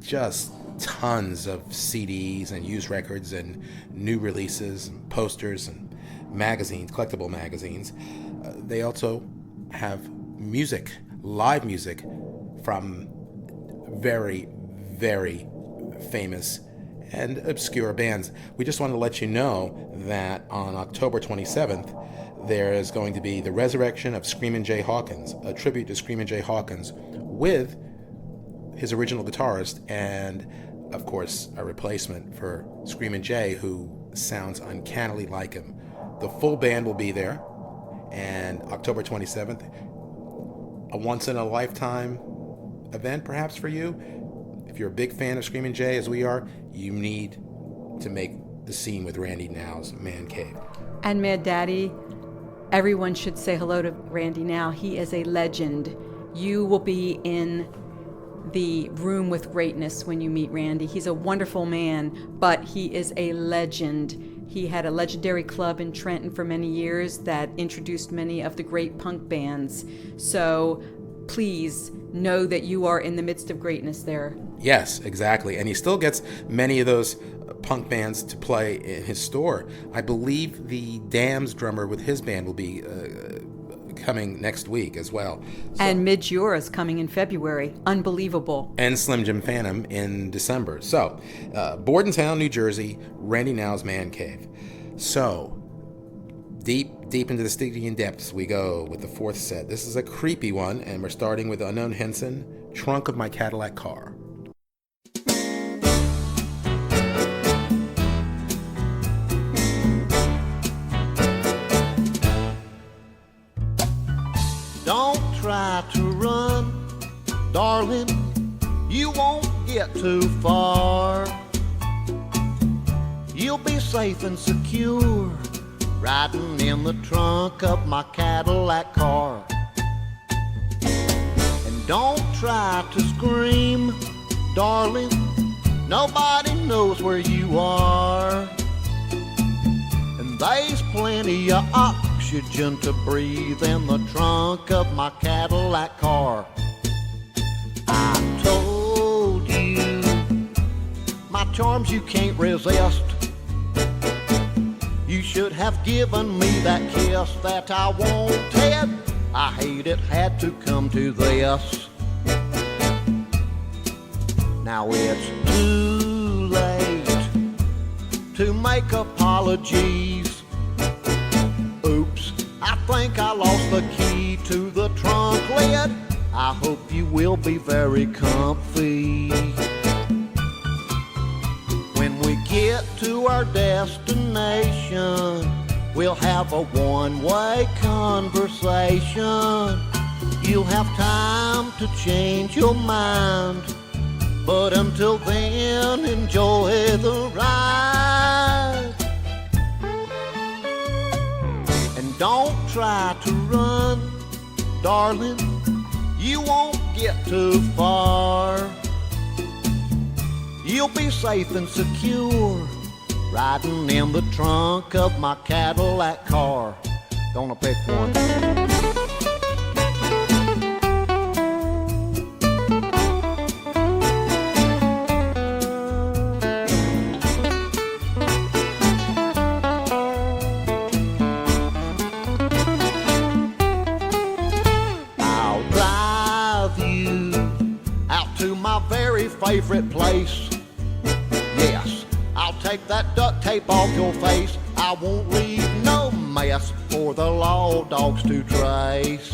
just tons of CDs and used records and new releases and posters and magazines, collectible magazines, they also have music, live music from very, very famous and obscure bands. We just wanted to let you know that on October 27th, there is going to be the resurrection of Screamin' Jay Hawkins, a tribute to Screamin' Jay Hawkins with his original guitarist and, of course, a replacement for Screamin' Jay, who sounds uncannily like him. The full band will be there, and October 27th, a once-in-a-lifetime event perhaps for you. If you're a big fan of Screamin' Jay, as we are, you need to make the scene with Randy Now's Man Cave. And Mad Daddy, everyone should say hello to Randy Now. He is a legend. You will be in the room with greatness when you meet Randy. He's a wonderful man, but he is a legend. He had a legendary club in Trenton for many years that introduced many of the great punk bands. So please know that you are in the midst of greatness there. Yes, exactly. And he still gets many of those punk bands to play in his store. I believe the Dam's drummer with his band will be coming next week as well. So, and Midge Ure is coming in February. Unbelievable. And Slim Jim Phantom in December. So, Bordentown, New Jersey, Randy Now's Man Cave. So, deep into the Stygian depths we go with the fourth set. This is a creepy one, and we're starting with Unknown Henson, Trunk of My Cadillac Car. Don't try to run, darling, you won't get too far. You'll be safe and secure, riding in the trunk of my Cadillac car. And don't try to scream, darling, nobody knows where you are. And there's plenty of oxygen to breathe in the trunk of my Cadillac car. I told you, my charms you can't resist. You should have given me that kiss that I wanted. I hate it had to come to this. Now it's too late to make apologies. Oops, I think I lost the key to the trunk lid. I hope you will be very comfy. When we get to our destination, we'll have a one-way conversation. You'll have time to change your mind, but until then, enjoy the ride. And don't try to run, darling, you won't get too far. You'll be safe and secure, riding in the trunk of my Cadillac car. Gonna pick one. my very favorite place. Yes, I'll take that duct tape off your face. I won't leave no mess for the law dogs to trace.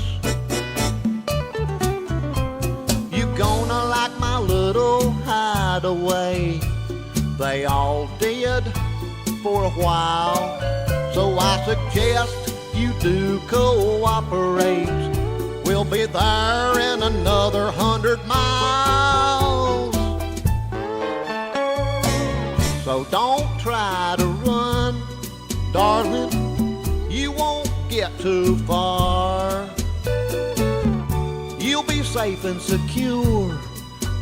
You gonna like my little hideaway. They all did for a while, so I suggest you do cooperate. We'll be there in another 100 miles. So don't try to run, darling, you won't get too far. You'll be safe and secure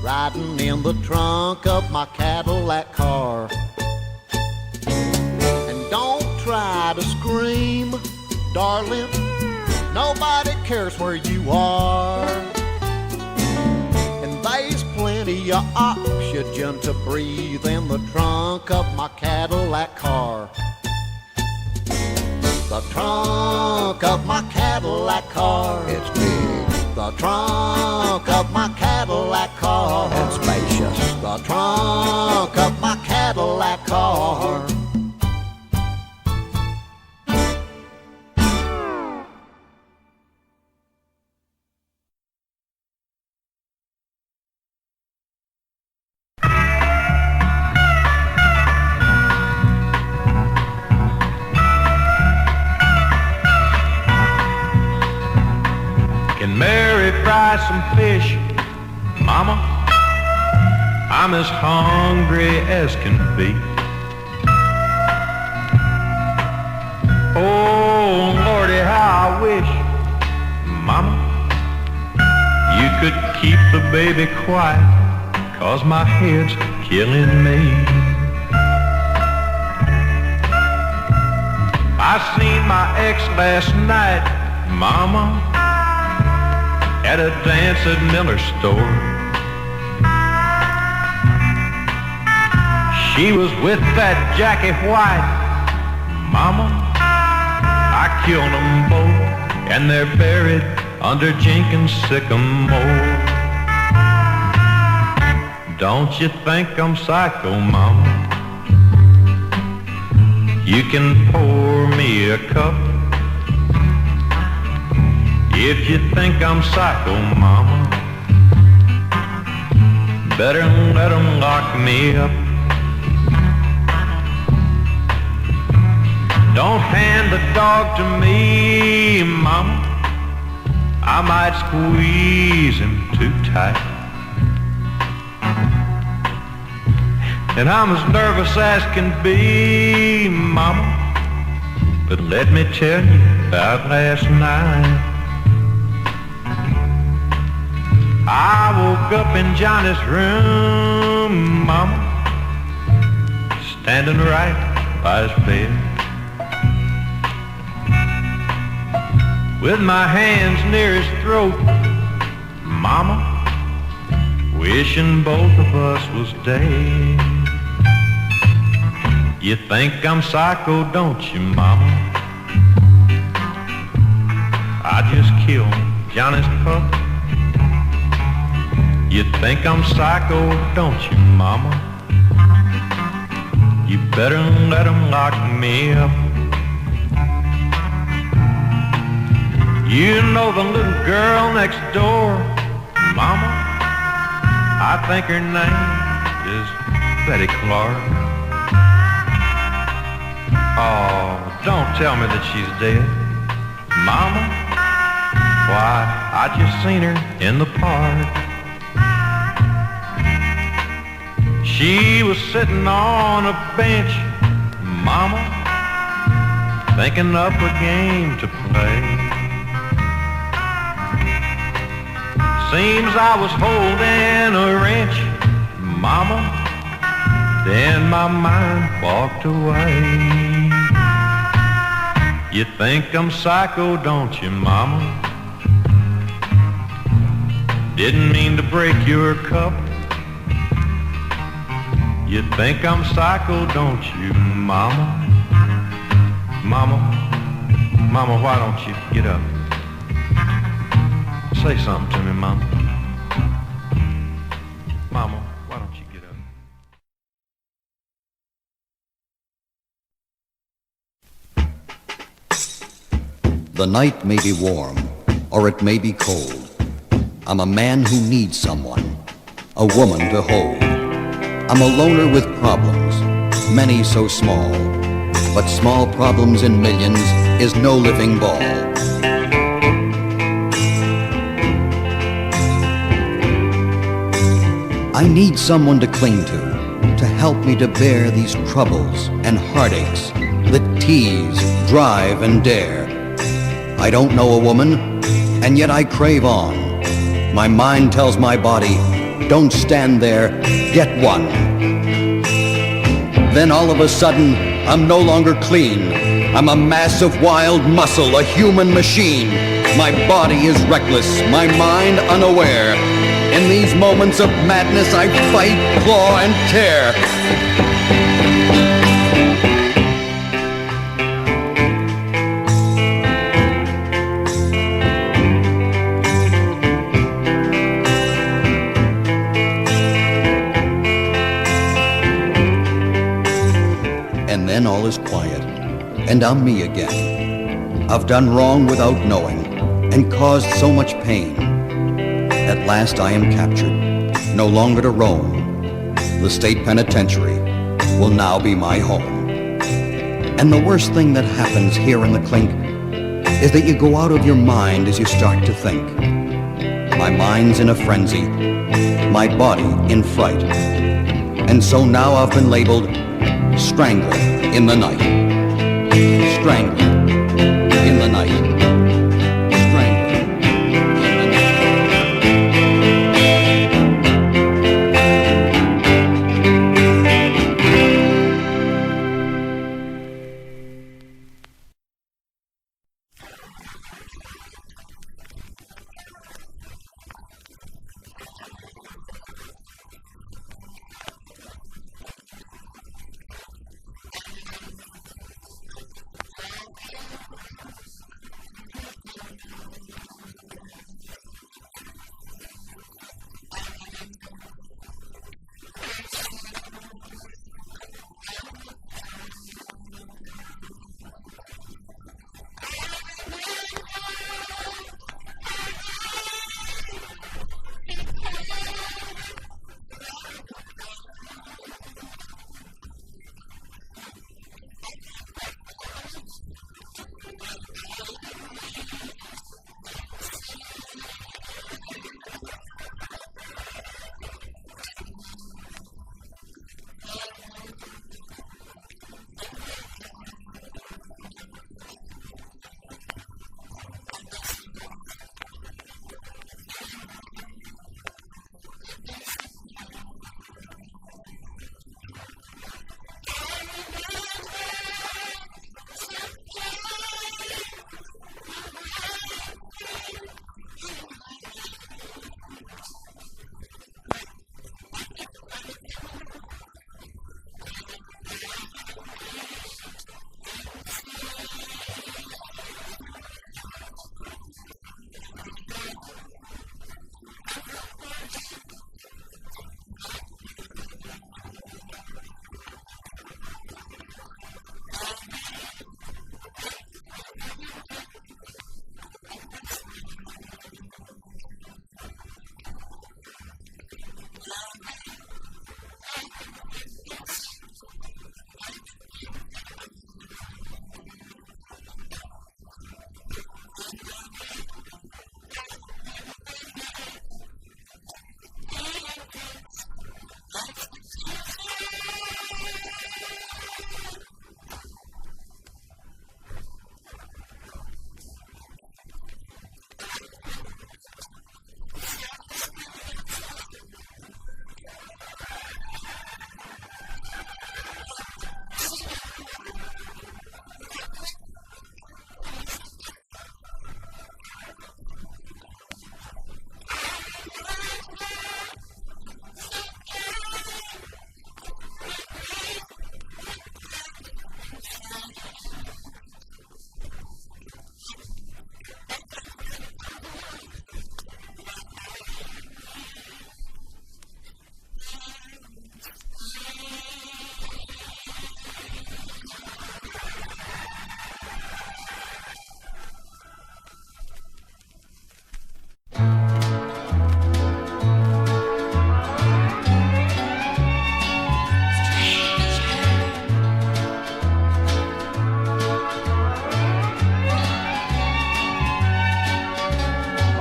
riding in the trunk of my Cadillac car. And don't try to scream, darling, nobody cares where you are. And there's plenty of oxygen to breathe in the trunk of my Cadillac car. The trunk of my Cadillac car, it's big. The trunk of my Cadillac car, it's spacious. The trunk of my Cadillac car. Can Mary fry some fish, Mama? I'm as hungry as can be. Oh, Lordy, how I wish, Mama, you could keep the baby quiet, 'cause my head's killing me. I seen my ex last night, Mama, at a dance at Miller's store. She was with that Jackie White, Mama. I killed them both, and they're buried under Jenkins' sycamore. Don't you think I'm psycho, Mama? You can pour me a cup if you think I'm psycho, Mama. Better let 'em lock me up. Don't hand the dog to me, Mama. I might squeeze him too tight. And I'm as nervous as can be, Mama. But let me tell you about last night. I woke up in Johnny's room, Mama, standing right by his bed, with my hands near his throat, Mama, wishing both of us was dead. You think I'm psycho, don't you, Mama? I just killed Johnny's pup. You think I'm psycho, don't you, Mama? You better let 'em lock me up. You know the little girl next door, Mama? I think her name is Betty Clark. Oh, don't tell me that she's dead, Mama. Why, I just seen her in the park. She was sitting on a bench, Mama, thinking up a game to play. Seems I was holding a wrench, Mama, then my mind walked away. You think I'm psycho, don't you, Mama? Didn't mean to break your cup. You think I'm psycho, don't you, Mama? Mama, Mama, why don't you get up? Say something to me, Mama. Mama. The night may be warm, or it may be cold. I'm a man who needs someone, a woman to hold. I'm a loner with problems, many so small, but small problems in millions is no living ball. I need someone to cling to help me to bear these troubles and heartaches that tease, drive, and dare. I don't know a woman, and yet I crave on. My mind tells my body, don't stand there, get one. Then all of a sudden, I'm no longer clean. I'm a mass of wild muscle, a human machine. My body is reckless, my mind unaware. In these moments of madness, I fight, claw, and tear. And then all is quiet, and I'm me again. I've done wrong without knowing, and caused so much pain. At last I am captured, no longer to roam. The state penitentiary will now be my home. And the worst thing that happens here in the clink is that you go out of your mind as you start to think. My mind's in a frenzy, my body in fright. And so now I've been labeled Strangler in the Night. Strangler in the Night.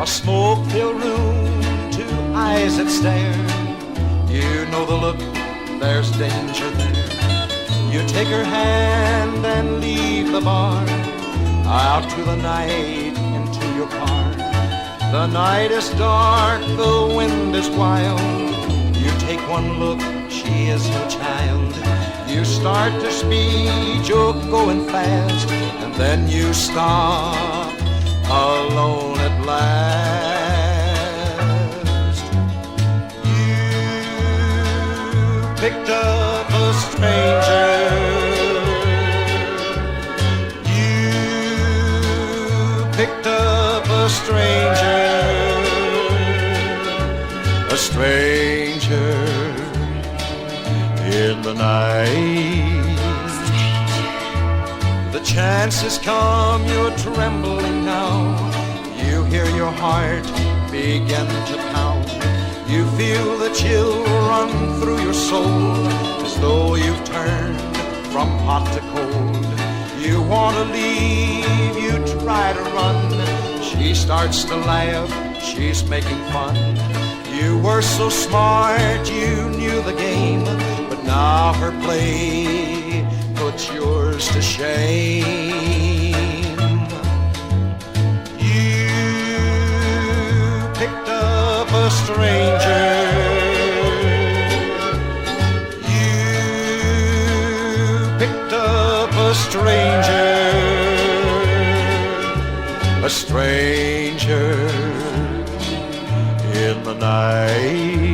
A smoke-filled room, two eyes that stare. You know the look, there's danger there. You take her hand and leave the bar, out to the night, into your car. The night is dark, the wind is wild. You take one look, she is no child. You start to speed, you're going fast, and then you stop, alone at last. You picked up a stranger. You picked up a stranger. A stranger in the night. The chance has come, you're trembling now. You hear your heart begin to pound. You feel the chill run through your soul, as though you've turned from hot to cold. You want to leave, you try to run. She starts to laugh, she's making fun. You were so smart, you knew the game, but now her play puts yours to shame. You picked up a stranger. You picked up a stranger. A stranger in the night.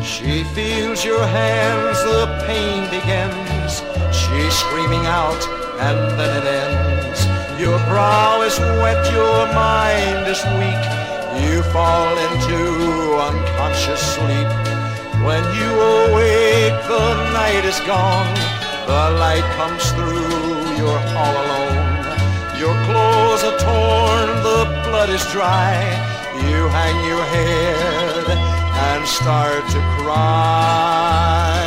She feels your hands, the pain begins. She's screaming out, and then it ends. Your brow is wet, your mind is weak. You fall into unconscious sleep. When you awake, the night is gone. The light comes through, you're all alone. Your clothes are torn, the blood is dry. You hang your head and start to cry.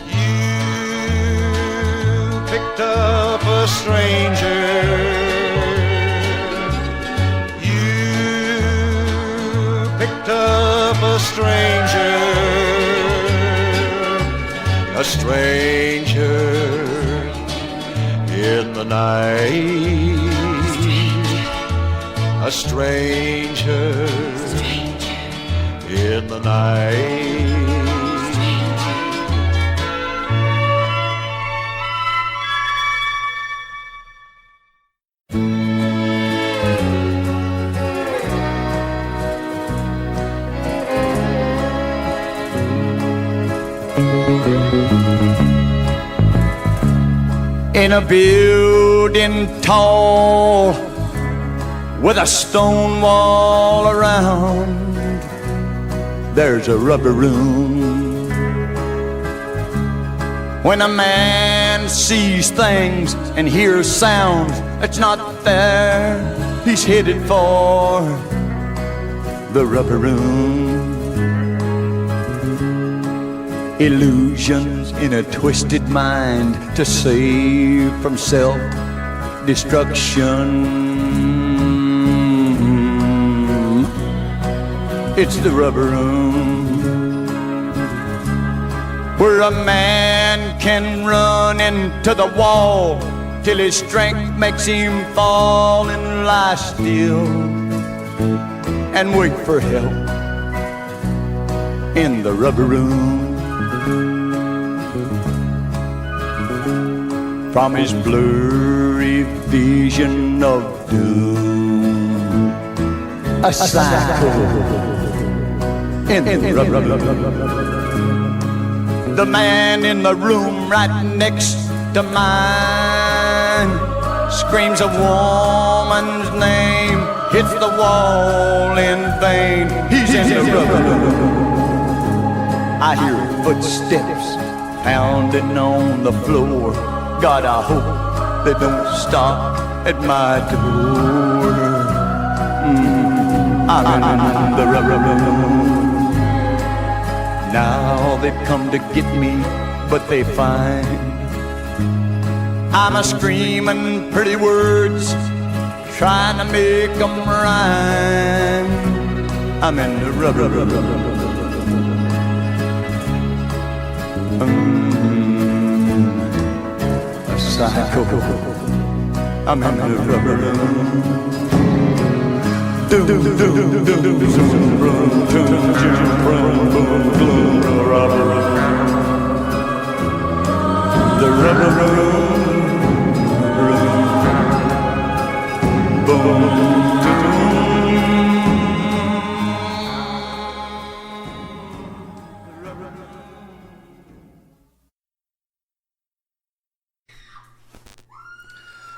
You picked up a stranger. You picked up a stranger. A stranger in the night. A stranger in the night. In a building tall with a stone wall around, there's a rubber room. When a man sees things and hears sounds that's not there, he's headed for the rubber room. Illusions in a twisted mind to save from self-destruction. It's the rubber room, where a man can run into the wall till his strength makes him fall and lie still and wait for help in the rubber room. From his blurry vision of doom, a sign in the rubber room. The man in the room right next to mine screams a woman's name, hits the wall in vain. He's in the rubber room. I hear footsteps pounding on the floor. God, I hope they don't stop at my door. I'm in the rubber room. Now they've come to get me, but they find I'm a screaming pretty words trying to make them rhyme. I'm in the rubber. A psycho. I'm in the rubber room. The rubber room.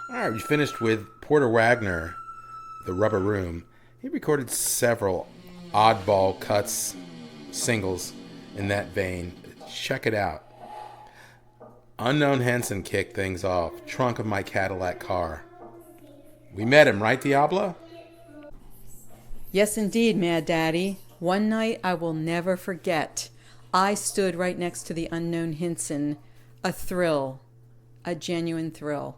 All right, we finished with Porter Wagner, The Rubber Room. He recorded several oddball cuts, singles in that vein. Check it out. Unknown Henson kicked things off. Trunk of My Cadillac Car. We met him, right, Diablo? Yes, indeed, Mad Daddy. One night I will never forget. I stood right next to the Unknown Henson. A thrill. A genuine thrill.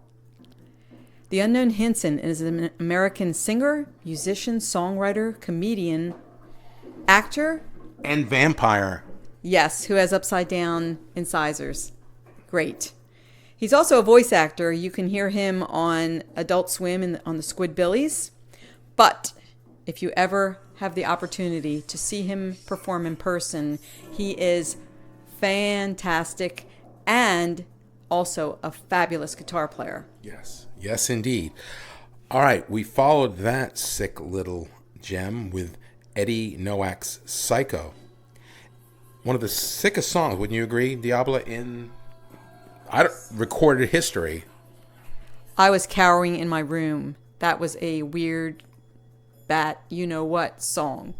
The Unknown Henson is an American singer, musician, songwriter, comedian, actor. And vampire. Yes, who has upside down incisors. Great. He's also a voice actor. You can hear him on Adult Swim and on the Squidbillies. But if you ever have the opportunity to see him perform in person, he is fantastic and also a fabulous guitar player. Yes. Yes, indeed. All right, we followed that sick little gem with Eddie Nowak's Psycho. One of the sickest songs, wouldn't you agree, Diablo, in recorded history. I was cowering in my room. That was a weird, you-know-what song.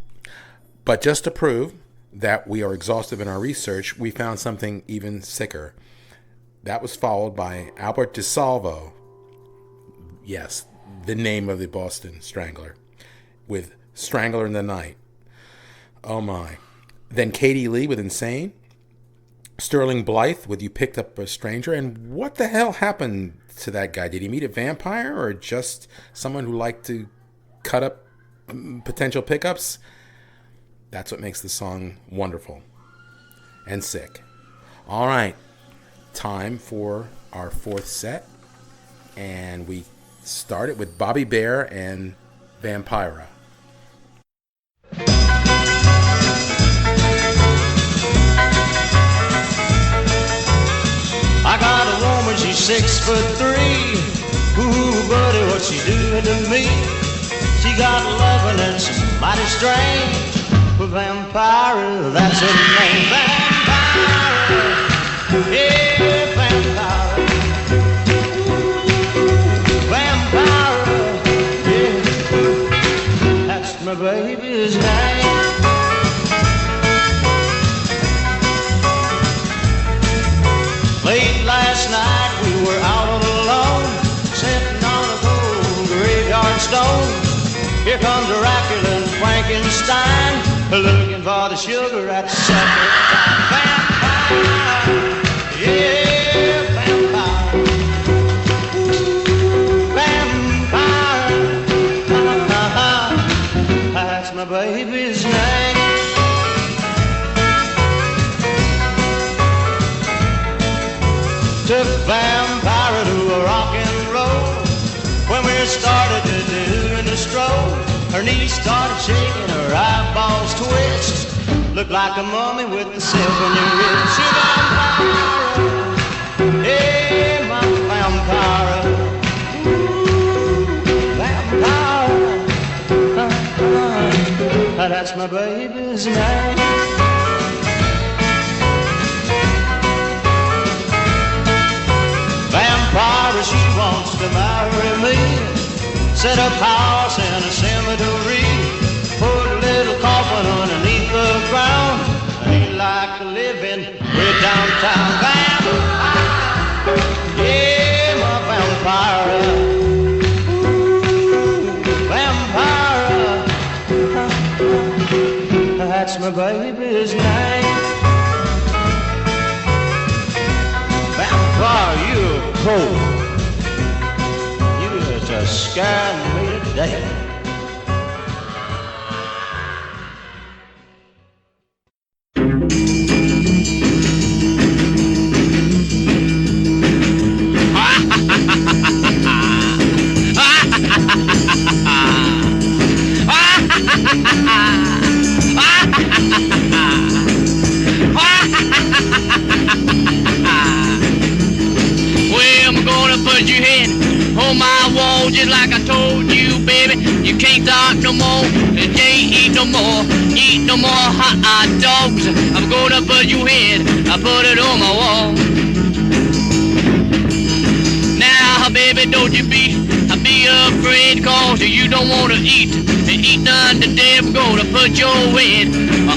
But just to prove that we are exhaustive in our research, we found something even sicker. That was followed by Albert DeSalvo. Yes, the name of the Boston Strangler, with Strangler in the Night. Oh my. Then Katie Lee with Insane. Sterling Blythe with You Picked Up a Stranger. And what the hell happened to that guy? Did he meet a vampire or just someone who liked to cut up potential pickups? That's what makes the song wonderful and sick. All right, time for our fourth set. And we started with Bobby Bear and Vampira. I got a woman, she's 6'3". Ooh, buddy, what's she doing to me? She got loving and she's mighty strange. Vampira, that's her name. Vampira, yeah, vampira. Vampira, yeah, that's my baby's name. Late last night we were out on the lawn, sitting on a cold graveyard stone. Here comes Dracula and Frankenstein, looking for the sugar at supper time. Vampire, yeah, vampire. Vampire, that's my baby's name. Took Vampira to a rock and roll. When we started to do the stroll, her knees started shaking, her eyeballs twitched. Looked like a mummy with the silver new wrist. She vampire, hey, my vampire. Ooh, vampire, that's my baby's name. Vampira, she wants to marry me. Set up house in a cemetery. Put a little coffin underneath the ground. Ain't like living way downtown. Vampire, yeah, my vampire. Ooh, vampire, that's my baby's name. Vampire, you a cold. You just scared me to today. Well, I'm gonna put your head on my wall just like I told you, baby. You can't stop no more, and can't eat no more hot dogs. I'm gonna put your head, I put it on my wall. Now, baby, don't you be afraid, cause you don't wanna eat none today. I'm gonna put your head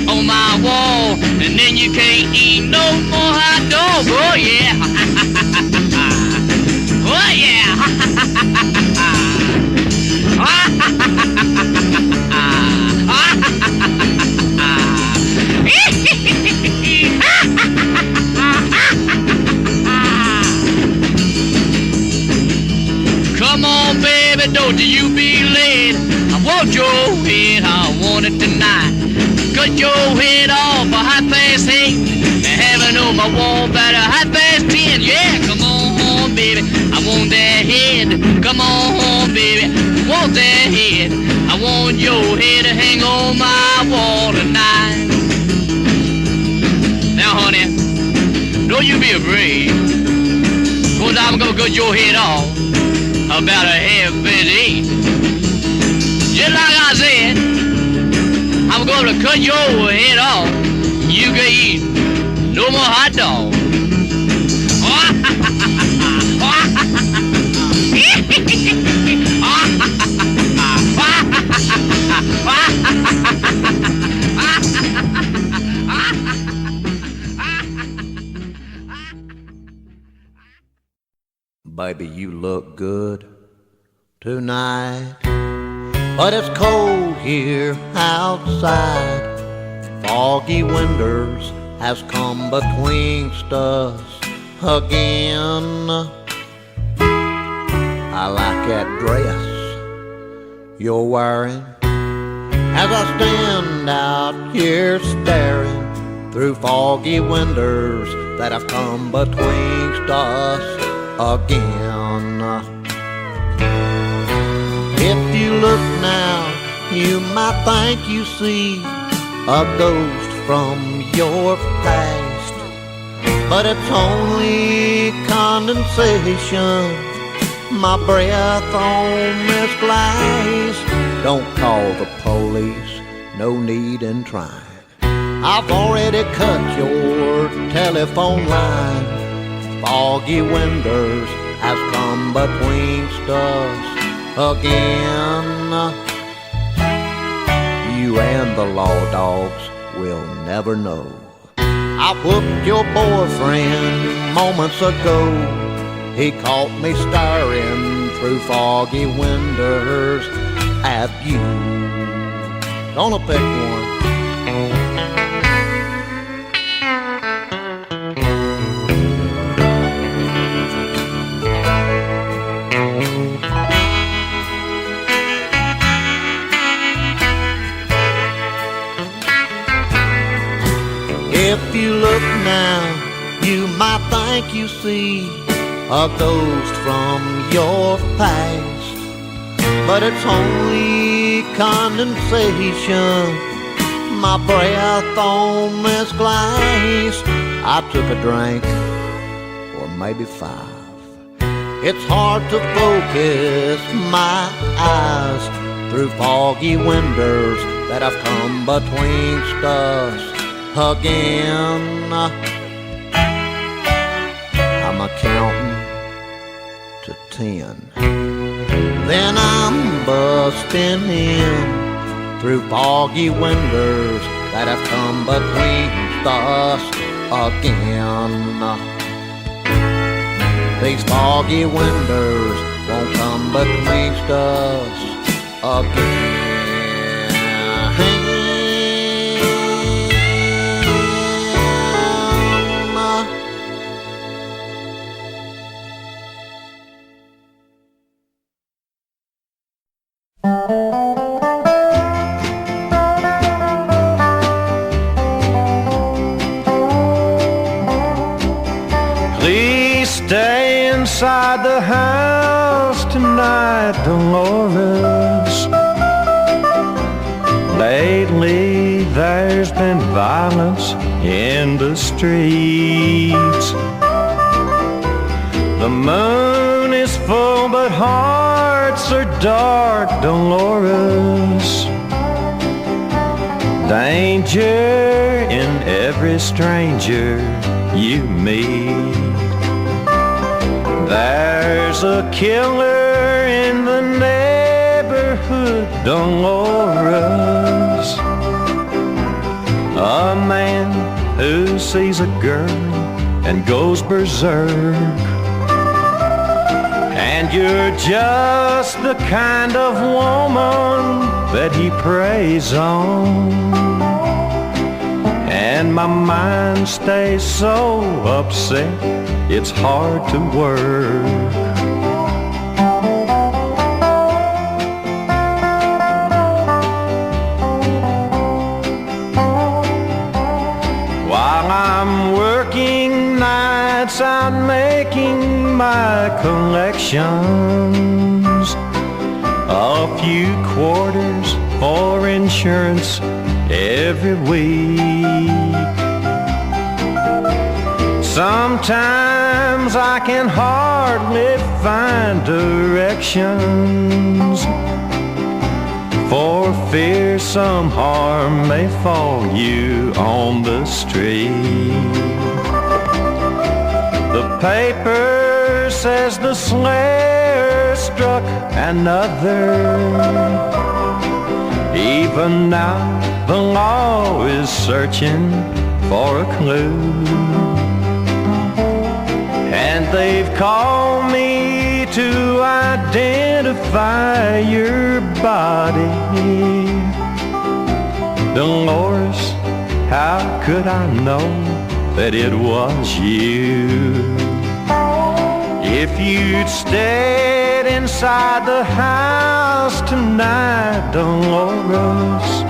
on my wall, and then you can't eat no more hot dogs. Oh yeah. Oh yeah! Come on, baby, don't you be late. I want your head, I want it tonight. Cut your head off a 8:30 and have it on my wall by the 10:30. Yeah, come on, baby, I want that head. Come on, baby, I want that head. I want your head to hang on my wall tonight. Now, honey, don't you be afraid, cause I'm gonna cut your head off about a 7:30. Just like I said, I'm gonna cut your head off. You can eat no more hot dogs. Baby, you look good tonight, but it's cold here outside. Foggy winters has come betwixt us again. I like that dress you're wearing as I stand out here staring through foggy winters that have come betwixt us again. If you look now, you might think you see a ghost from your past, but it's only condensation, my breath on this glass. Don't call the police, no need in trying. I've already cut your telephone line. Foggy winters has come betwixt us again. You and the law dogs will never know. I whooped your boyfriend moments ago. He caught me staring through foggy winters at you. Gonna pick one. If you look now, you might think you see a ghost from your past, but it's only condensation, my breath on this glass. I took a drink, or maybe 5. It's hard to focus my eyes through foggy winters that have come betwixt us again. I'm a counting to 10, then I'm busting in through foggy winters that have come betwixt us again. These foggy winters won't come betwixt us again. Please stay inside the house tonight, Dolores. Lately there's been violence in the streets. The moon is full but hearts are dark, Dolores. Danger in every stranger you meet. There's a killer in the neighborhood, Dolores. A man who sees a girl and goes berserk. And you're just the kind of woman that he preys on. And my mind stays so upset, it's hard to work. While I'm working nights out making my collections, a few quarters for insurance every week. Sometimes I can hardly find directions, for fear some harm may fall you on the street. The paper says the slayer struck another. Even now the law is searching for a clue. And they've called me to identify your body. Dolores, how could I know that it was you? If you'd stayed inside the house tonight, Dolores.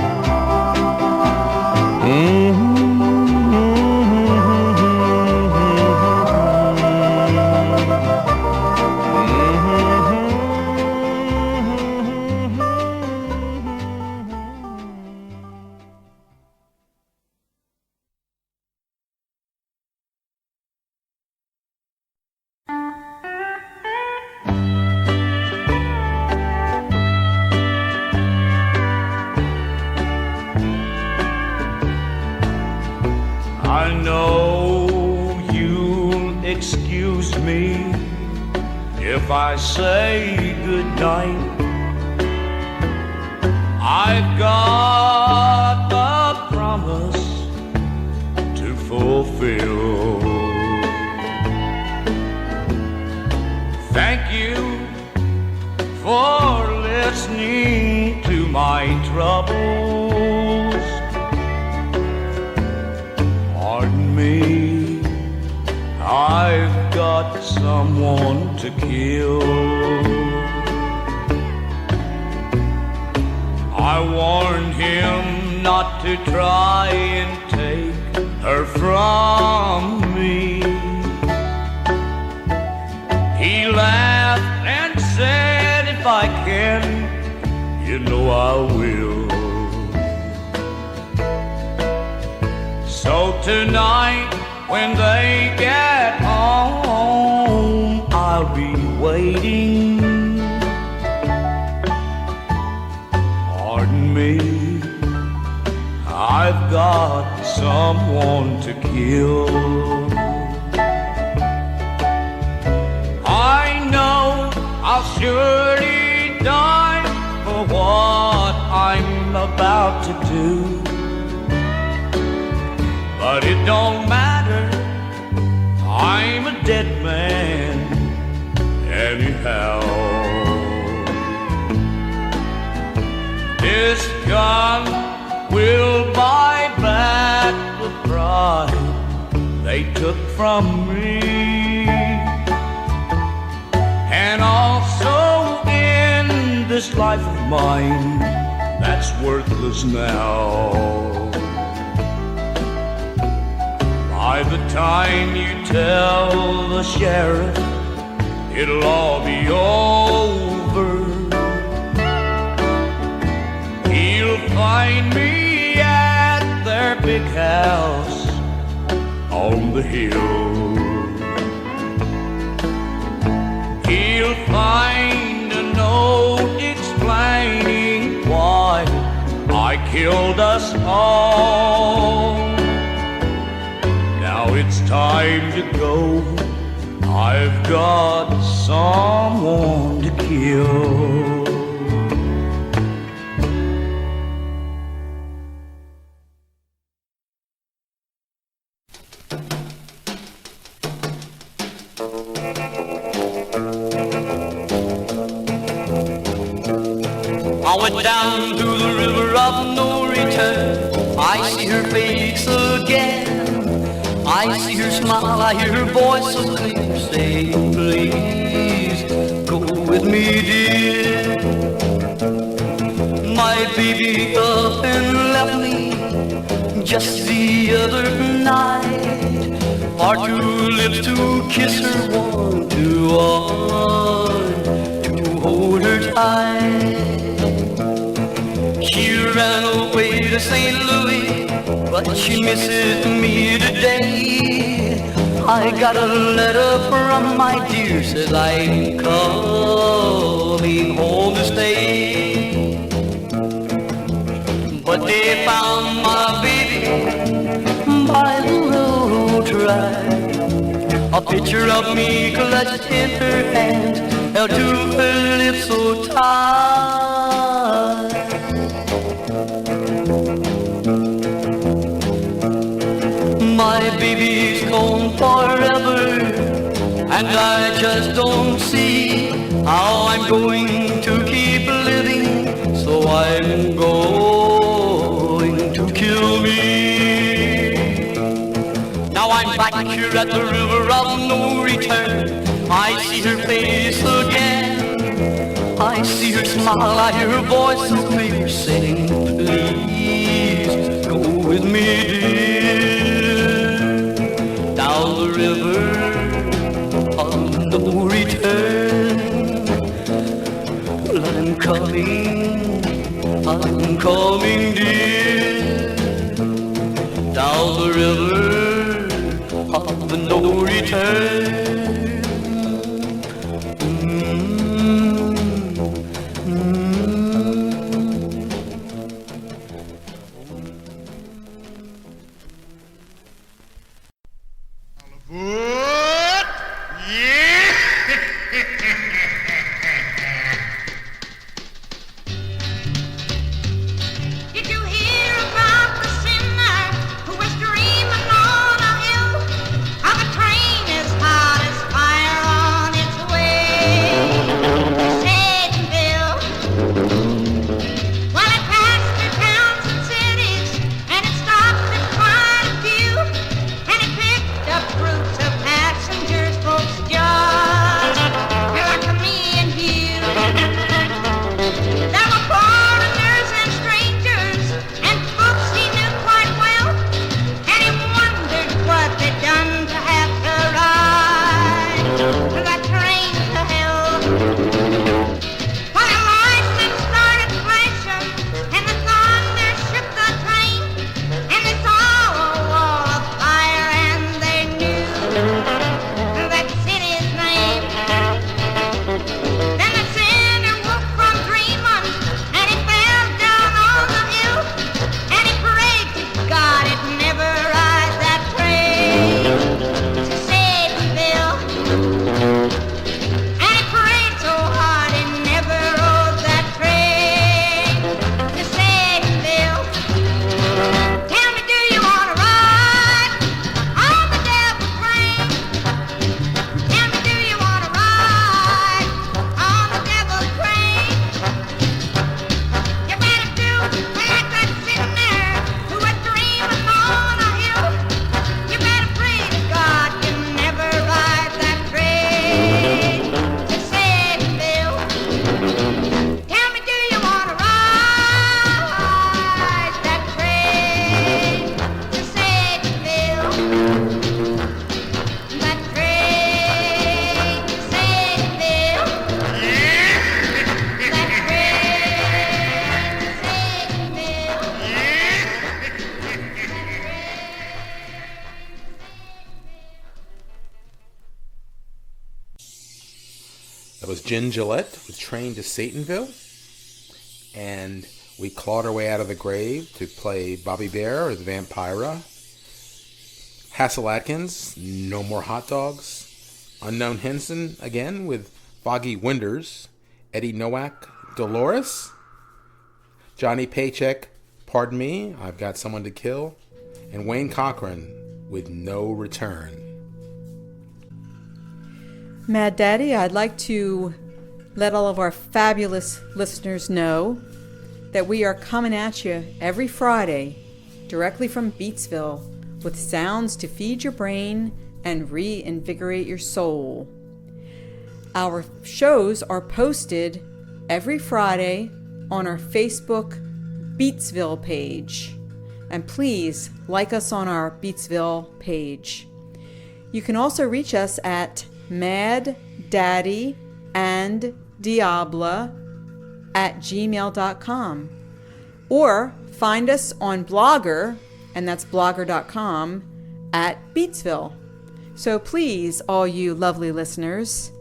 I know you'll excuse me if I say goodnight. I've got a promise to fulfill. Thank you for listening to my troubles. Pardon me, I've got someone to kill. I warned him not to try and take her from me. He laughed and said, if I can, you know I will. So tonight, when they get home, I'll be waiting. Pardon me, I've got someone to kill. I know I'll surely die for what I'm about to do. But it don't matter, I'm a dead man anyhow. This gun will buy back the pride they took from me, and also end the this life of mine that's worthless now. By the time you tell the sheriff, it'll all be over. He'll find me at their big house on the hill. He'll find a note explaining why I killed us all. Now it's time to go. I've got someone to kill. I went down to the river of no return. I see her face again. I see her smile, I hear her voice so clear, say, please go with me, dear. My baby up and left me just the other night. Our two lips to kiss her, one to one, to hold her tight. She ran away to St. Louis, but she misses me today. I got a letter from my dear, says I'm coming home to stay. But they found my baby by the railroad track, a picture of me clutched in her hand, held to her lips so tight. My baby's gone forever, and I just don't see how I'm going to keep living, so I'm going to kill me. Now I'm back here at the river of no return. I see her face again. I see her smile, I hear her voice so clear, saying, please go with me, dear, down the river of no return. Well, I'm coming, dear, down the river of no return. When a license started flashing Jen Gillette with Train to Satanville. And we clawed our way out of the grave to play Bobby Bear or the Vampira. Hassel Atkins, No More Hot Dogs. Unknown Henson again with Foggy Winders. Eddie Nowak, Dolores. Johnny Paycheck, Pardon Me, I've Got Someone to Kill. And Wayne Cochran with No Return. Mad Daddy, I'd like to let all of our fabulous listeners know that we are coming at you every Friday directly from Beatsville with sounds to feed your brain and reinvigorate your soul. Our shows are posted every Friday on our Facebook Beatsville page. And please like us on our Beatsville page. You can also reach us at maddaddyanddiabla@gmail.com or find us on Blogger, and that's blogger.com, at Beatsville. So please, all you lovely listeners,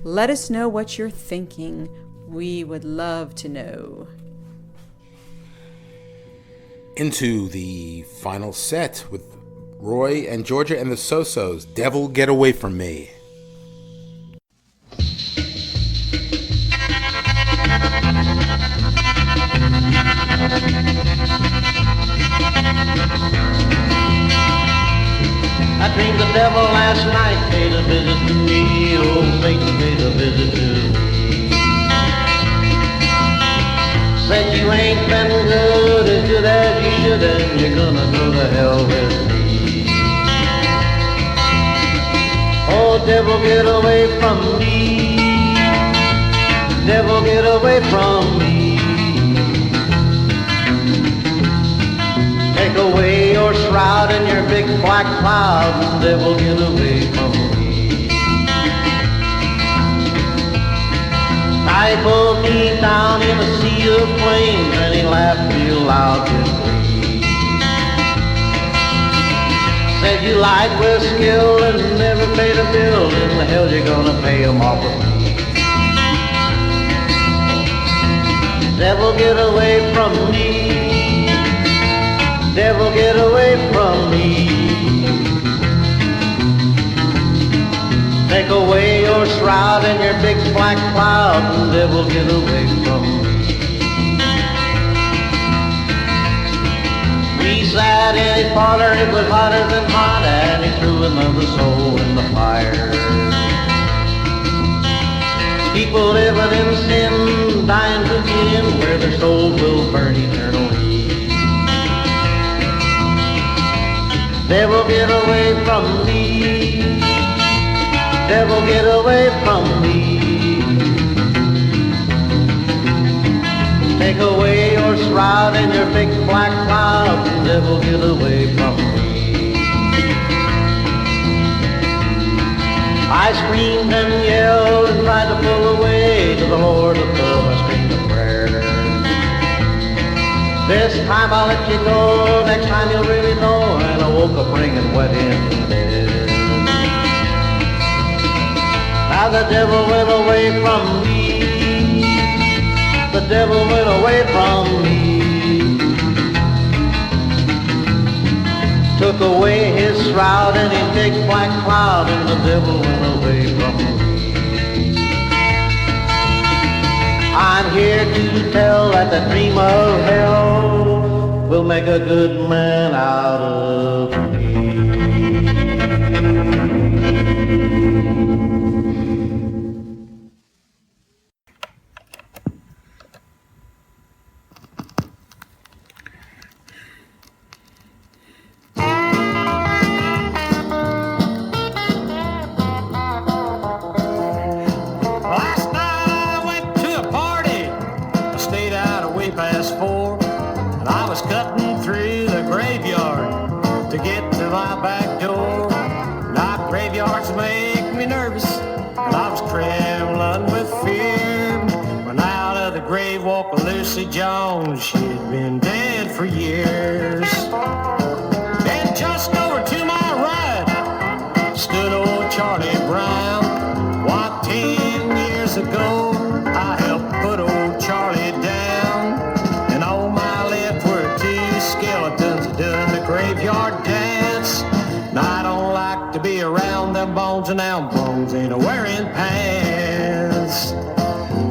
let us know what you're thinking. We would love to know. Into the final set with Roy and Georgia and the So-Sos, Devil Get Away From Me. I dreamed the devil last night paid a visit to me. Old Satan paid a visit to me. Said you ain't been good as you should, and you're gonna go to hell with me. Oh, devil, get away from me. Devil, get away from me. Take away your shroud and your big black cloud, and devil, get away from me. I pulled me down in a sea of flames, and he laughed real loud with me. Said you lied with skill and never paid a bill, in the hell you're gonna pay 'em off with me. Devil, get away from me. Devil, get away from me. Take away your shroud and your big black cloud, and devil, get away from me. We sat in his parlor, it was hotter than hot, and he threw another soul in the fire. People living in sin, dying to get in where their souls will burn eternally. Devil, get away from me. Devil, get away from me. Take away your shroud and your big black cloud, devil, get away from me. I screamed and yelled and tried to pull away to the Lord above. I screamed a prayer. This time I'll let you go, next time you'll really know. And I woke up ringing wet in bed. Now the devil went away from me. The devil went away from me. Took away his shroud and his big black cloud, and the devil went away from me. I'm here to tell that the dream of hell will make a good man out of me. Last night I went to a party. I stayed out a way past 4. And I was cutting through the graveyard to get to my back door. Now graveyards make me nervous, and I was trembling with fear. When out of the grave walked Lucy Jones. She'd been dead for years. And just over to my right stood old Charlie Brown. What, 10 years weeks ago, I helped put old Charlie down, and on my left were two skeletons doing the graveyard dance. And I don't like to be around them bones, and now bones ain't a wearing pants.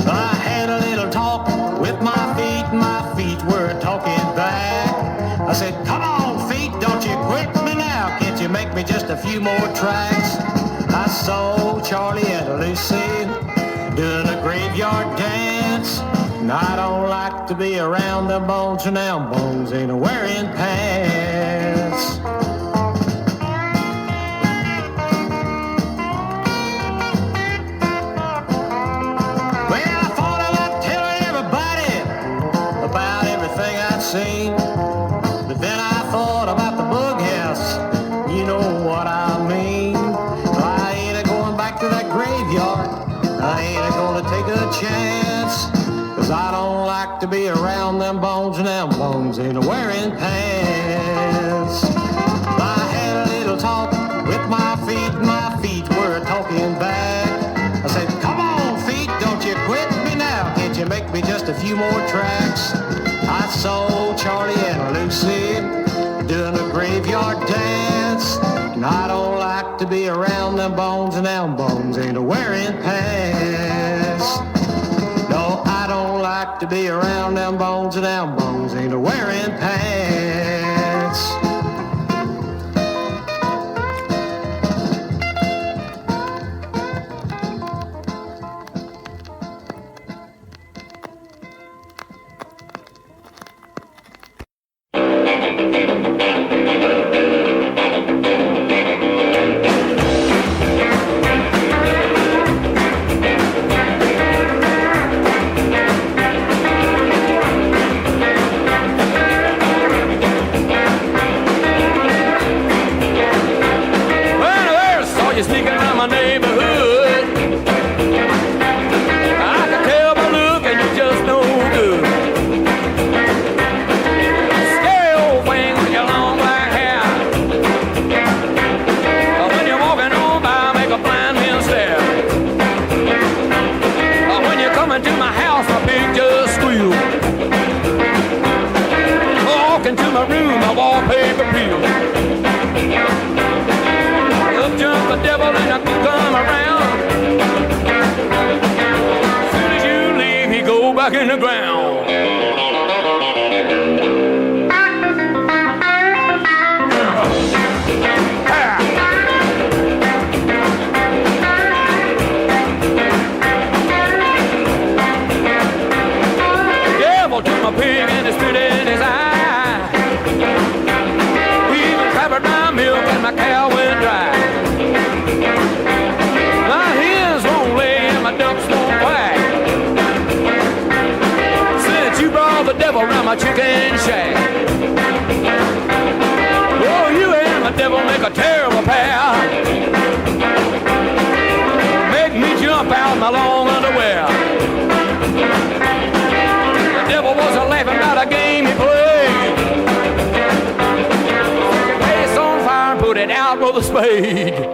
I had a little talk with my feet were talking back. I said, come on feet, don't you quit me now, can't you make me just a few more tracks? I saw Charlie and Lucy doing a graveyard dance, and I don't like to be around them bones, and now bones ain't a wearing pants. Well, I thought I would tell everybody about everything I'd seen, but then I thought about the bug house, you know what I mean. I ain't going back to that graveyard, I ain't gonna take a chance, 'cause I don't like to be around them bones, and them bones ain't wearing pants. I had a little talk with my feet were talking back. I said, come on feet, don't you quit me now, can't you make me just a few more tracks? I saw Charlie and Lucy doing a graveyard dance, and I don't like to be around them bones, and them bones ain't wearing pants. No, I don't like to be around them bones, and them bones ain't wearing pants. In the ground. Devil took my pig and it spit in his eye. We even clappered my milk and my cow went dry. My hens won't lay and my ducks won't quack. The devil around my chicken shack. Oh, you and the devil make a terrible pair. Make me jump out my long underwear. The devil was laughing about a game he played. Face on fire and put it out with a spade.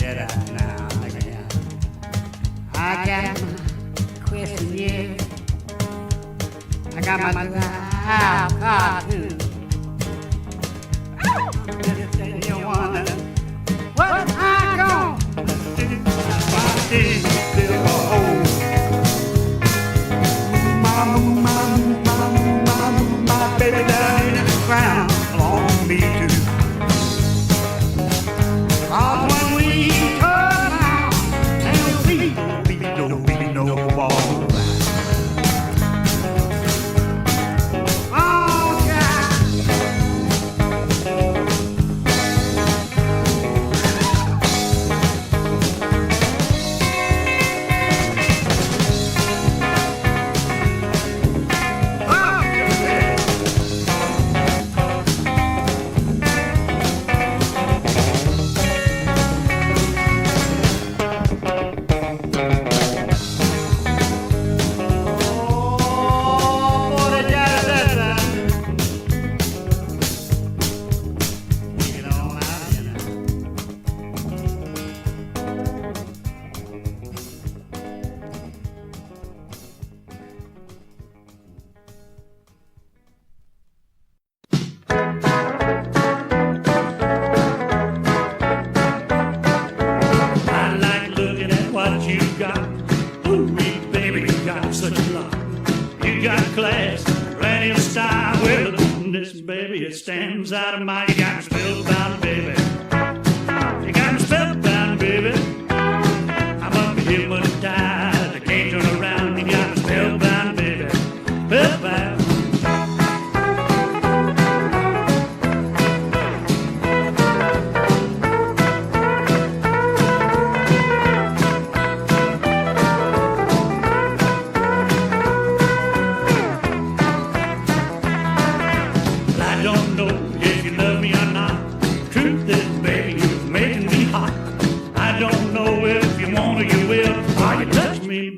get out now. Look at him. I got my question, yeah. I got my house car too. Just you wonder what I gonna do. My big little hole. My baby down in the ground along me too. Cause when we turn out and we don't be no ball around. Oh, God. Stands out of my, you got me spellbound, baby. You got me spellbound, baby. I'm up hypnotized, I can't turn around. You got me spellbound, baby. Spellbound.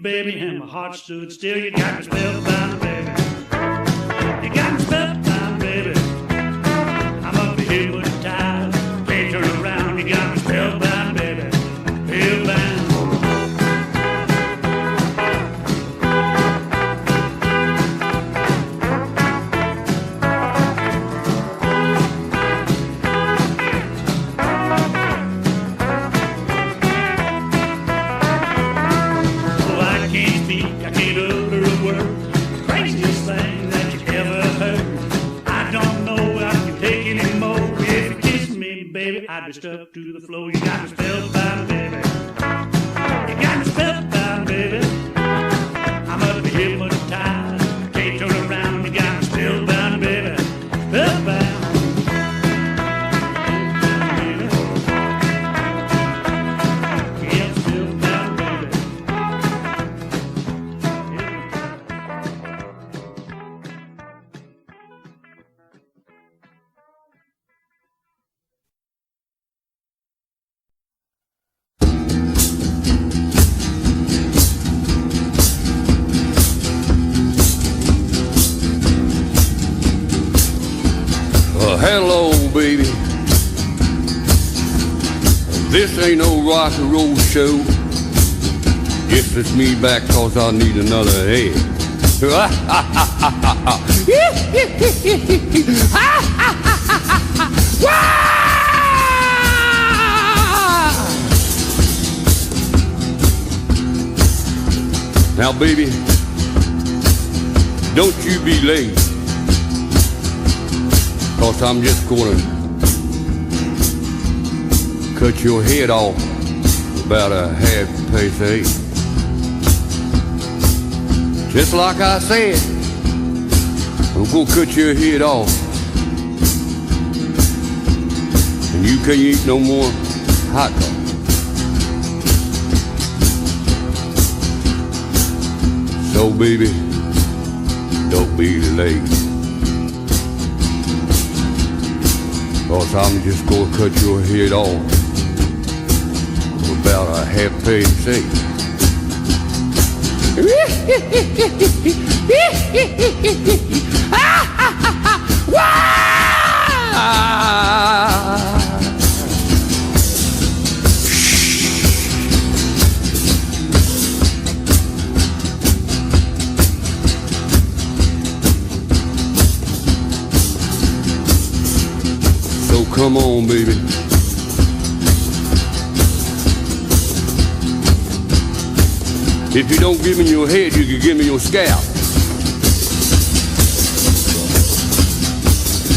Baby, and my heart stood still. You got me spellbound, baby. You got me spellbound, baby. I'm up hypnotized, can't turn around. You got me spellbound, baby. Spellbound. I'd be stuck to the floor. You got me spellbound, baby. You got me spellbound, baby. I'm up hypnotized, can't turn around. You got me spellbound, baby. Spellbound. Hello, baby. This ain't no rock and roll show. Yes, it's me back cause I need another head. Now, baby, don't you be late. Cause I'm just gonna cut your head off about 8:30. Just like I said, I'm gonna cut your head off. And you can't eat no more hot dog. So baby, don't be late. Cause I'm just gonna cut your head off about 8:30. on, baby. If you don't give me your head, you can give me your scalp.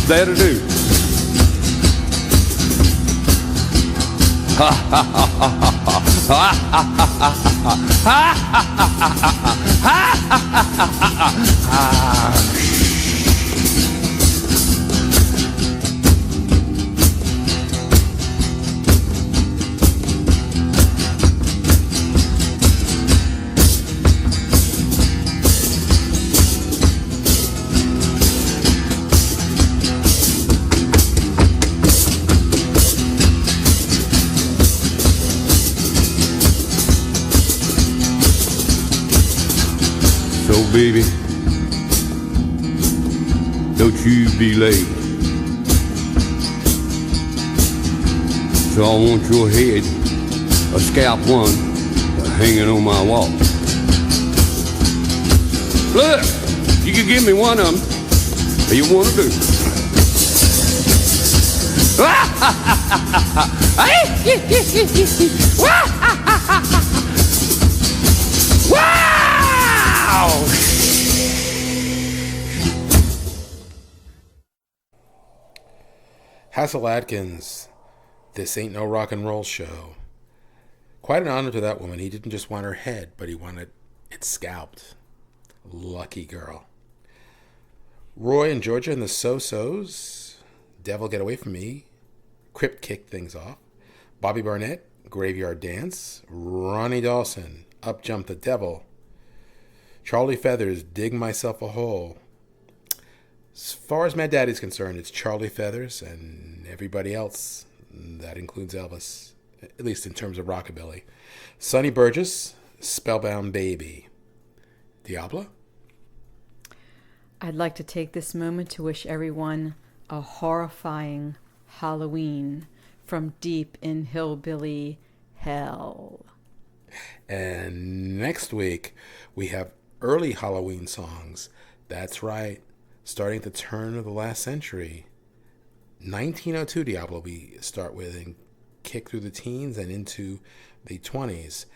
That'll do. Ha ha ha ha ha ha ha ha ha ha ha. So baby, don't you be late. So I want your head, a scalp one, hanging on my wall. Look, you can give me one of them. What you want to do? Wow! Hassel Atkins, This Ain't No Rock and Roll Show. Quite an honor to that woman. He didn't just want her head, but he wanted it scalped. Lucky girl. Roy and Georgia and the So-Sos, Devil Get Away From Me, Crypt kicked things off. Bobby Barnett, Graveyard Dance. Ronnie Dawson, Up Jump the Devil. Charlie Feathers, Dig Myself a Hole. As far as my daddy's concerned, it's Charlie Feathers and everybody else. That includes Elvis, at least in terms of rockabilly. Sonny Burgess, Spellbound Baby. Diablo? I'd like to take this moment to wish everyone a horrifying Halloween from deep in hillbilly hell. And next week, we have early Halloween songs. That's right. Starting at the turn of the last century. 1902 Diablo we start with and kick through the teens and into the 20s.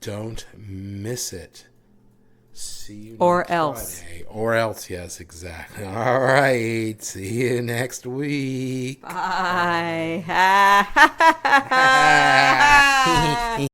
Don't miss it. See you or next else. Friday. Or else, yes, exactly. All right. See you next week. Bye.